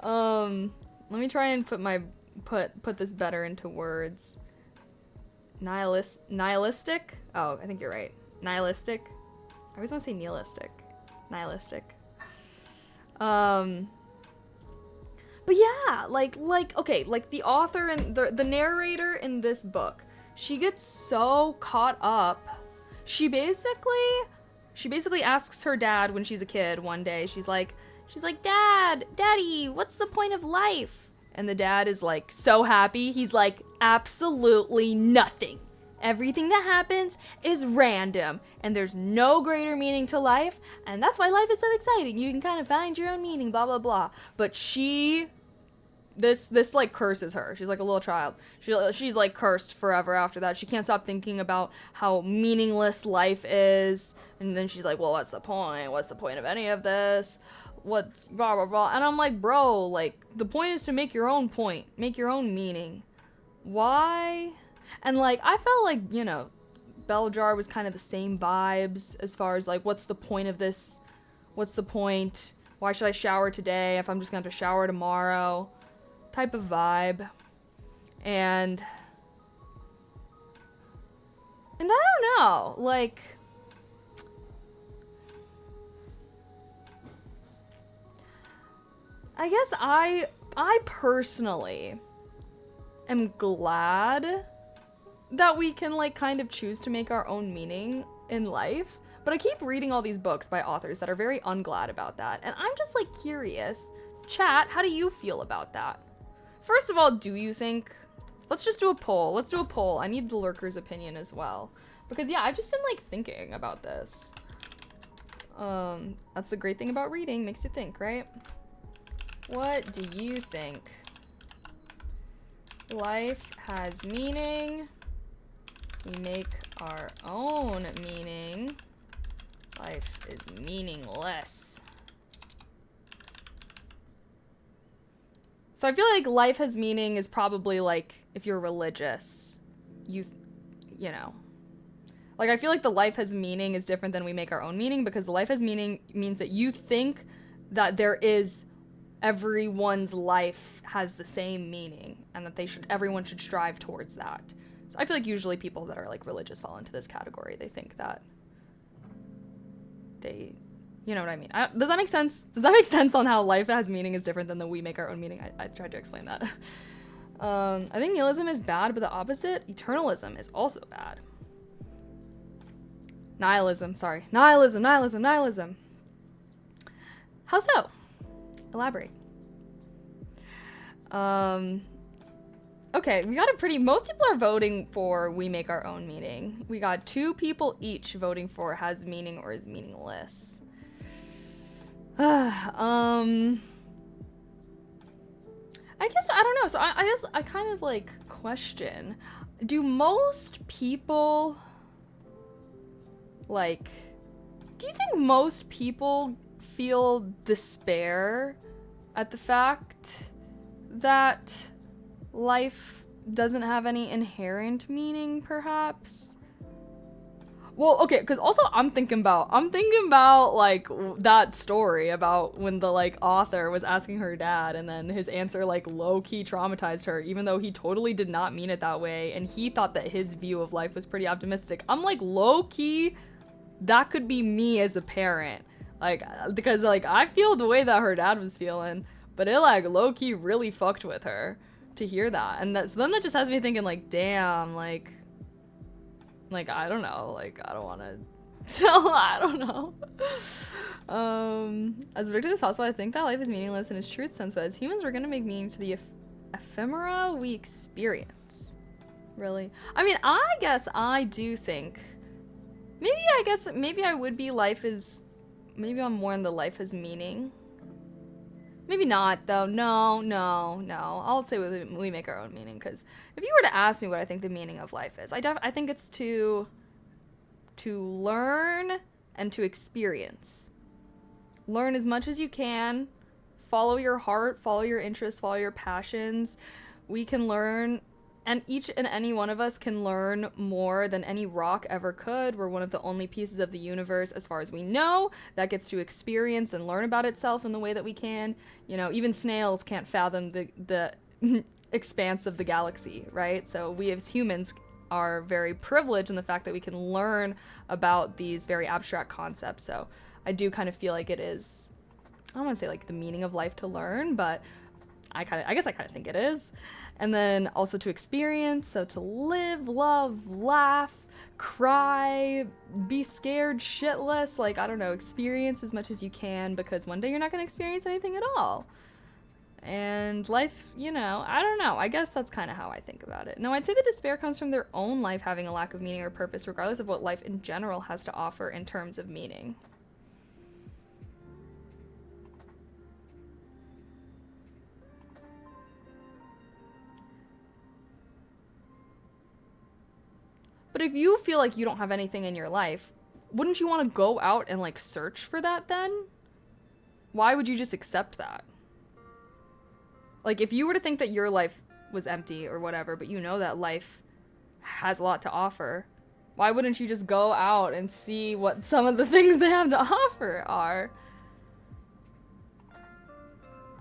Let me try and put this better into words. Nihilistic? Oh, I think you're right. Nihilistic. I always want to say nihilistic. Nihilistic. But yeah, like okay, like the author and the narrator in this book, she gets so caught up. She basically asks her dad when she's a kid one day. She's like, Daddy, what's the point of life? And the dad is like so happy. He's like, absolutely nothing. Everything that happens is random, and there's no greater meaning to life, and that's why life is so exciting. You can kind of find your own meaning, blah, blah, blah. But this like curses her. She's like a little child. She's like cursed forever after that. She can't stop thinking about how meaningless life is. And then she's like, well, what's the point? What's the point of any of this? What's blah, blah, blah. And I'm like, bro, like, the point is to make your own point. Make your own meaning. Why? And like, I felt like, you know, Bell Jar was kind of the same vibes as far as like, what's the point of this? What's the point? Why should I shower today if I'm just gonna have to shower tomorrow? Type of vibe. And I don't know, like, I guess I personally am glad that we can like kind of choose to make our own meaning in life. But I keep reading all these books by authors that are very unglad about that. And I'm just like curious, chat, how do you feel about that? First of all, do you think, let's just do a poll. Let's do a poll. I need the lurker's opinion as well. Because yeah, I've just been like thinking about this. That's the great thing about reading, makes you think, right? What do you think? Life has meaning. We make our own meaning. Life is meaningless. So I feel like life has meaning is probably like if you're religious, you know. Like I feel like the life has meaning is different than we make our own meaning, because the life has meaning means that you think that everyone's life has the same meaning and that everyone should strive towards that. So I feel like usually people that are like religious fall into this category. They think that you know what I mean? Does that make sense? Does that make sense on how life has meaning is different than that we make our own meaning? I tried to explain that. I think nihilism is bad, but the opposite, eternalism, is also bad. Nihilism. How so? Elaborate. Okay, we got most people are voting for we make our own meaning. We got 2 people each voting for has meaning or is meaningless. I guess, I don't know. So I kind of like question, do most people do you think most people feel despair at the fact that life doesn't have any inherent meaning, perhaps? Well, okay, because also I'm thinking about like that story about when the like author was asking her dad, and then his answer like low-key traumatized her, even though he totally did not mean it that way, and he thought that his view of life was pretty optimistic. I'm like, low-key, that could be me as a parent, like, because like I feel the way that her dad was feeling, but it like low-key really fucked with her to hear that. And so then that just has me thinking like, damn, like I don't know, like I don't want So I don't know. As ridiculous as possible, I think that life is meaningless in its truth sense, but as humans, we're gonna make meaning to the ephemera we experience. Really? I mean, I guess I do think. Maybe I would be maybe I'm more in the life as meaning. Maybe not, though. No. I'll say we make our own meaning, because if you were to ask me what I think the meaning of life is, I think it's to learn and to experience. Learn as much as you can. Follow your heart, follow your interests, follow your passions. We can learn, and each and any one of us can learn more than any rock ever could. We're one of the only pieces of the universe, as far as we know, that gets to experience and learn about itself in the way that we can. You know, even snails can't fathom the expanse of the galaxy, right? So we as humans are very privileged in the fact that we can learn about these very abstract concepts. So I do kind of feel like it is, I don't want to say like the meaning of life to learn, but I guess I kind of think it is. And then also to experience, so to live, love, laugh, cry, be scared shitless, like, I don't know, experience as much as you can, because one day you're not going to experience anything at all. And life, you know, I don't know. I guess that's kind of how I think about it. No, I'd say the despair comes from their own life having a lack of meaning or purpose, regardless of what life in general has to offer in terms of meaning. But if you feel like you don't have anything in your life, wouldn't you want to go out and, like, search for that then? Why would you just accept that? Like, if you were to think that your life was empty or whatever, but you know that life has a lot to offer, why wouldn't you just go out and see what some of the things they have to offer are?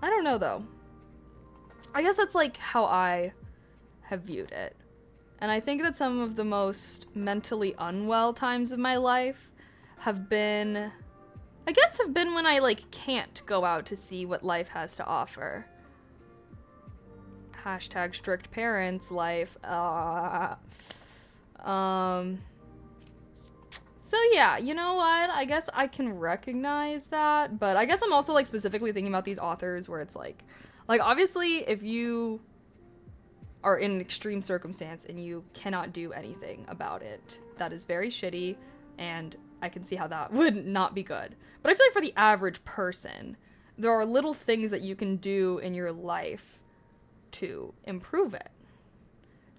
I don't know, though. I guess that's, like, how I have viewed it. And I think that some of the most mentally unwell times of my life have been when I, like, can't go out to see what life has to offer. Hashtag strict parents life. So yeah, you know what? I guess I can recognize that, but I guess I'm also, like, specifically thinking about these authors where it's like obviously if you are in an extreme circumstance and you cannot do anything about it, that is very shitty, and I can see how that would not be good. But I feel like for the average person, there are little things that you can do in your life to improve it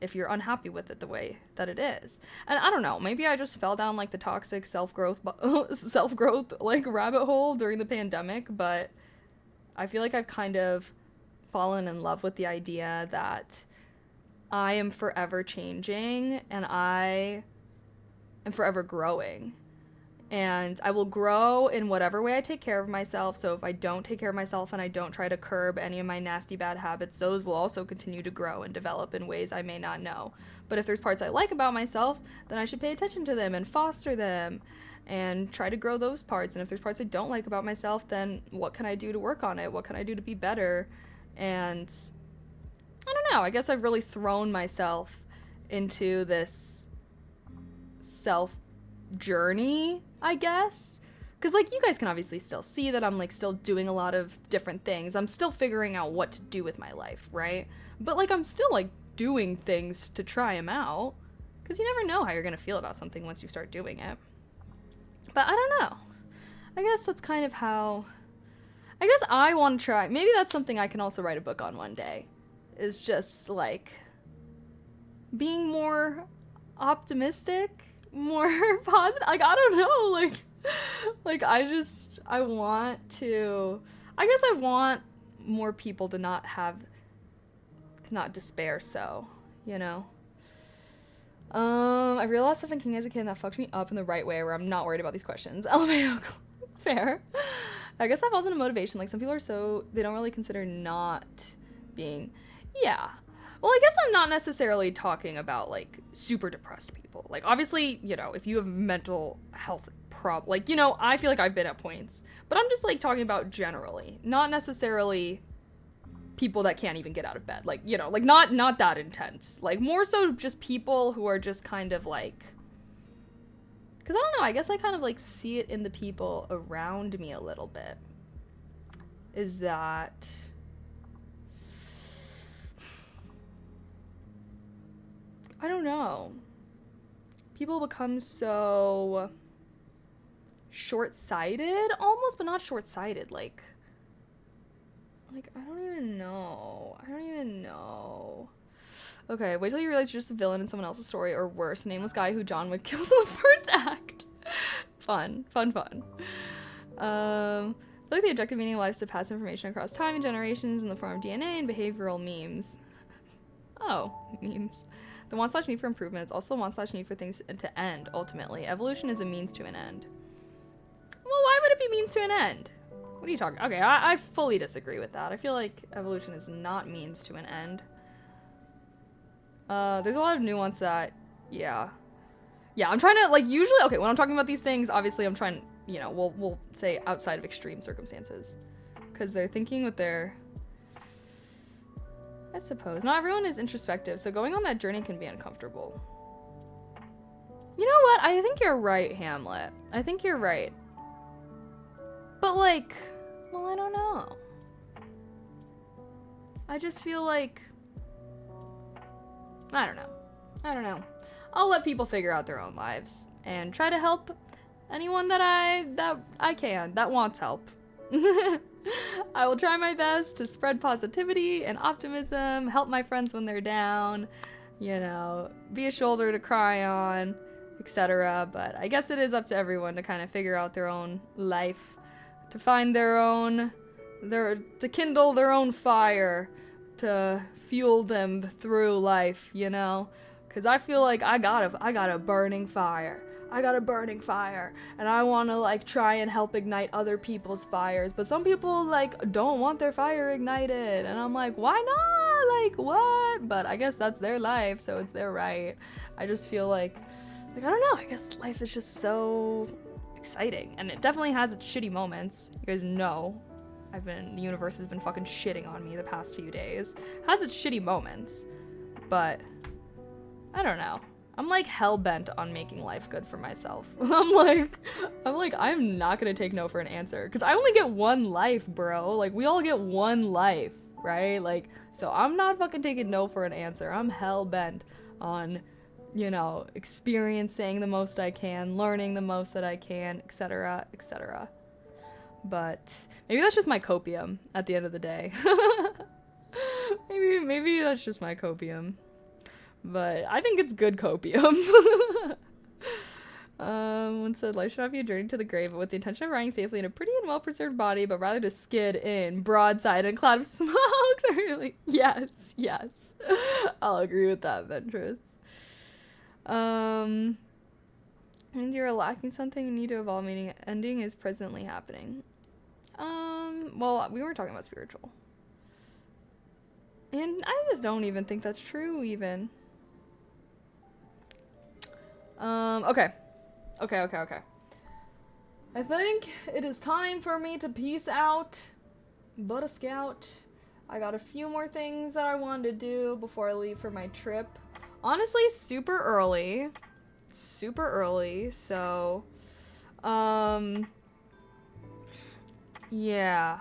if you're unhappy with it the way that it is. And I don't know, maybe I just fell down, like, the toxic self-growth like rabbit hole during the pandemic, but I feel like I've kind of fallen in love with the idea that I am forever changing and I am forever growing. And I will grow in whatever way I take care of myself. So if I don't take care of myself and I don't try to curb any of my nasty bad habits, those will also continue to grow and develop in ways I may not know. But if there's parts I like about myself, then I should pay attention to them and foster them and try to grow those parts. And if there's parts I don't like about myself, then what can I do to work on it? What can I do to be better? And I don't know, I guess I've really thrown myself into this self journey, I guess, because, like, you guys can obviously still see that I'm, like, still doing a lot of different things. I'm still figuring out what to do with my life, right? But, like, I'm still, like, doing things to try them out, because you never know how you're gonna feel about something once you start doing it. But I don't know, I guess that's kind of how I guess I want to try. Maybe that's something I can also write a book on one day, is just, like, being more optimistic, more positive. Like, I don't know, like I want more people to not despair, so, you know. I realized stuff in King as a kid that fucked me up in the right way, where I'm not worried about these questions. LMAO. Fair. I guess that falls into motivation. Like, some people are so, they don't really consider not being, yeah. Well, I guess I'm not necessarily talking about, like, super depressed people. Like, obviously, you know, if you have mental health like, you know, I feel like I've been at points. But I'm just, like, talking about generally. Not necessarily people that can't even get out of bed. Like, you know, like, not that intense. Like, more so just people who are just kind of, like, Because I don't know, I guess I kind of like see it in the people around me a little bit. Is that I don't know. People become so short-sighted almost, but not short-sighted. Like I don't even know. Okay, wait till you realize you're just a villain in someone else's story, or worse, a nameless guy who John Wick kills in the first act. Fun. I feel like the objective meaning of life is to pass information across time and generations in the form of DNA and behavioral memes. Oh, memes. The want/need for improvement is also the want/need for things to end, ultimately. Evolution is a means to an end. Well, why would it be means to an end? What are you talking? Okay, I fully disagree with that. I feel like evolution is not means to an end. There's a lot of nuance that, yeah, I'm trying to, like, usually, okay, when I'm talking about these things, obviously I'm trying, you know, we'll say outside of extreme circumstances, because they're thinking with their, I suppose, not everyone is introspective, so going on that journey can be uncomfortable. You know what? I think you're right, Hamlet. I think you're right. But, like, well, I don't know. I just feel like, I don't know. I'll let people figure out their own lives and try to help anyone that I can, that wants help. I will try my best to spread positivity and optimism, help my friends when they're down, you know, be a shoulder to cry on, etc. But I guess it is up to everyone to kind of figure out their own life, to find to kindle their own fire, to fuel them through life, you know? Because I feel like I got a burning fire. And I want to, like, try and help ignite other people's fires. But some people, like, don't want their fire ignited. And I'm like, why not? Like, what? But I guess that's their life, so it's their right. I just feel like, I don't know. I guess life is just so exciting. And it definitely has its shitty moments. You guys know. The universe has been fucking shitting on me the past few days. It has its shitty moments. But I don't know. I'm like hell-bent on making life good for myself. I'm like, I'm not gonna take no for an answer. Because I only get one life, bro. Like, we all get one life, right? Like, so I'm not fucking taking no for an answer. I'm hell-bent on, you know, experiencing the most I can, learning the most that I can, etc., etc. But maybe that's just my copium at the end of the day. maybe that's just my copium. But I think it's good copium. One said, life should not be a journey to the grave, but with the intention of riding safely in a pretty and well-preserved body, but rather to skid in broadside in a cloud of smoke. Really, yes. I'll agree with that, Ventress. And you're lacking something and need to evolve, meaning ending is presently happening. Well, we weren't talking about spiritual. And I just don't even think that's true, even. Okay. I think it is time for me to peace out. But a scout. I got a few more things that I wanted to do before I leave for my trip. Honestly, super early, so, yeah.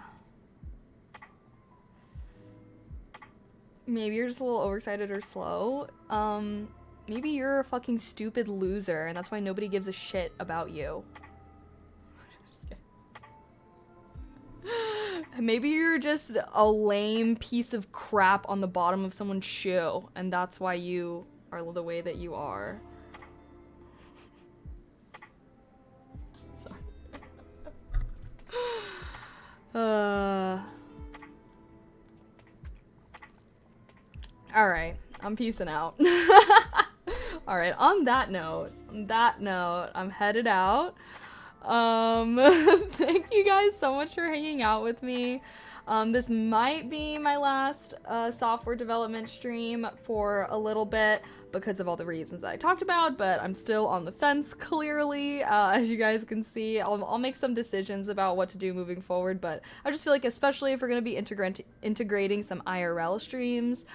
Maybe you're just a little overexcited or slow. Maybe you're a fucking stupid loser, and that's why nobody gives a shit about you. Just kidding. Maybe you're just a lame piece of crap on the bottom of someone's shoe, and that's why you are the way that you are. Sorry. Alright, I'm peacing out. Alright, on that note, I'm headed out. Thank you guys so much for hanging out with me. This might be my last software development stream for a little bit, because of all the reasons that I talked about, but I'm still on the fence, clearly, as you guys can see. I'll make some decisions about what to do moving forward, but I just feel like, especially if we're going to be integrating some IRL streams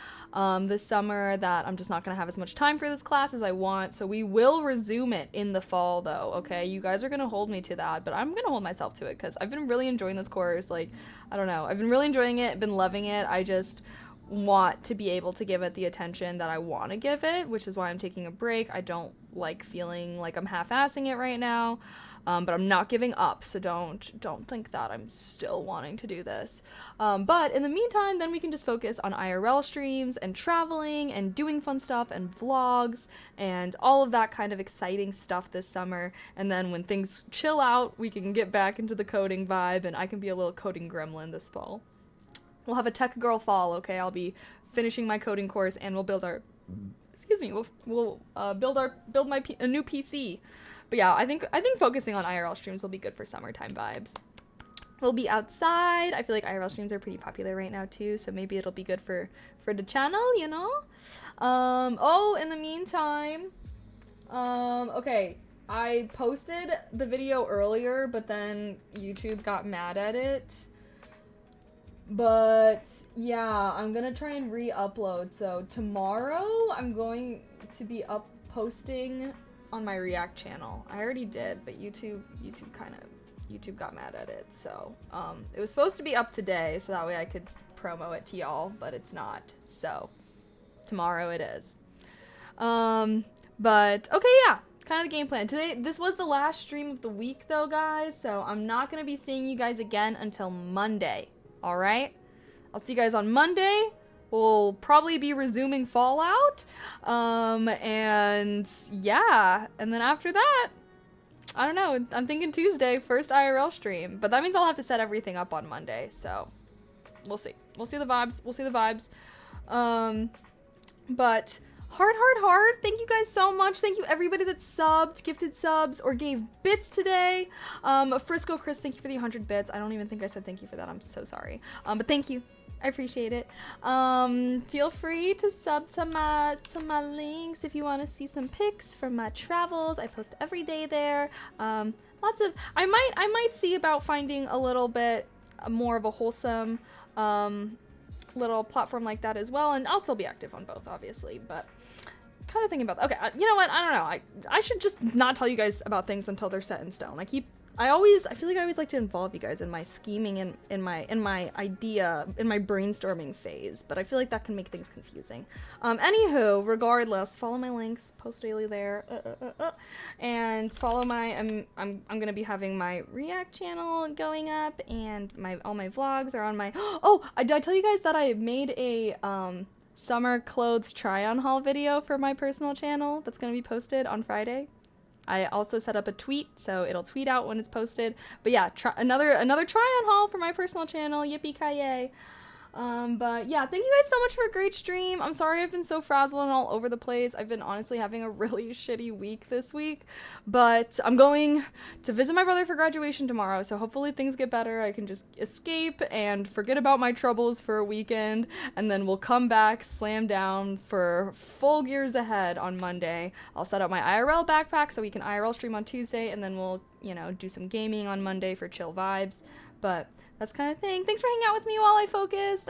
this summer, that I'm just not going to have as much time for this class as I want, so we will resume it in the fall, though, okay? You guys are going to hold me to that, but I'm going to hold myself to it, because I've been really enjoying this course. Like, I don't know, I've been really enjoying it, been loving it. I just want to be able to give it the attention that I want to give it, which is why I'm taking a break. I don't like feeling like I'm half-assing it right now, but I'm not giving up, so don't think that I'm still wanting to do this. But in the meantime, then we can just focus on IRL streams and traveling and doing fun stuff and vlogs and all of that kind of exciting stuff this summer, and then when things chill out, we can get back into the coding vibe, and I can be a little coding gremlin this fall. We'll have a tech girl fall, okay? I'll be finishing my coding course, and we'll build our, we'll build a new PC. But yeah, I think focusing on IRL streams will be good for summertime vibes. We'll be outside. I feel like IRL streams are pretty popular right now too, so maybe it'll be good for the channel, you know? Oh, in the meantime, okay, I posted the video earlier, but then YouTube got mad at it. But yeah, I'm gonna try and re-upload. So tomorrow I'm going to be posting on my React channel. I already did, but YouTube got mad at it. So it was supposed to be up today, so that way I could promo it to y'all, but it's not. So tomorrow it is. But okay, yeah. Kind of the game plan. Today, this was the last stream of the week though, guys. So I'm not gonna be seeing you guys again until Monday. All right, I'll see you guys on Monday. We'll probably be resuming Fallout, and yeah, and then after that, I don't know, I'm thinking Tuesday, first IRL stream, but that means I'll have to set everything up on Monday, so we'll see the vibes, but heart, thank you guys so much. Thank you everybody that subbed, gifted subs, or gave bits today. Frisco Chris, thank you for the 100 bits. I don't even think I said thank you for that. I'm so sorry. But thank you. I appreciate it. Feel free to sub to my links if you want to see some pics from my travels. I post every day there. Lots of, I might see about finding a little bit more of a wholesome little platform like that as well, and I'll still be active on both, obviously, but kind of thinking about that. Okay, you know what, I don't know, I should just not tell you guys about things until they're set in stone. I feel like I always like to involve you guys in my scheming and in my brainstorming phase, but I feel like that can make things confusing. Anywho, regardless, follow my links, post daily there, and follow my, I'm gonna be having my React channel going up, and all my vlogs are on my, oh, did I tell you guys that I made a, summer clothes try-on haul video for my personal channel that's gonna be posted on Friday? I also set up a tweet, so it'll tweet out when it's posted. But yeah, another try-on haul for my personal channel. Yippee-ki-yay. But yeah, thank you guys so much for a great stream. I'm sorry I've been so frazzled and all over the place. I've been honestly having a really shitty week this week, but I'm going to visit my brother for graduation tomorrow, so hopefully things get better. I can just escape and forget about my troubles for a weekend, and then we'll come back, slam down for full gears ahead on Monday. I'll set up my IRL backpack so we can IRL stream on Tuesday, and then we'll, do some gaming on Monday for chill vibes. But that's kind of thing. Thanks for hanging out with me while I focused.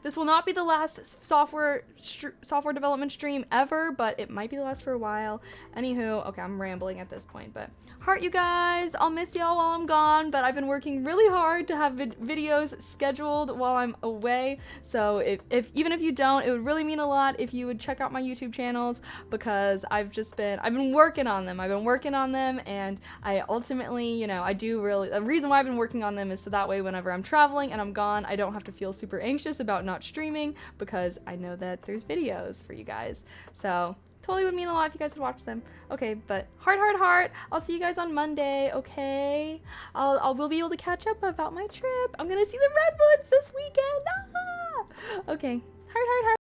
This will not be the last software development stream ever, but it might be the last for a while. Anywho, okay, I'm rambling at this point, but heart you guys. I'll miss y'all while I'm gone, but I've been working really hard to have videos scheduled while I'm away. So even if you don't, it would really mean a lot if you would check out my YouTube channels, because I've been working on them. And I ultimately, the reason why I've been working on them is so that way whenever I'm traveling and I'm gone, I don't have to feel super anxious about not streaming, because I know that there's videos for you guys. So totally would mean a lot if you guys would watch them. Okay, but heart. I'll see you guys on Monday, okay? We'll be able to catch up about my trip. I'm gonna see the redwoods this weekend. Ah! Okay, heart.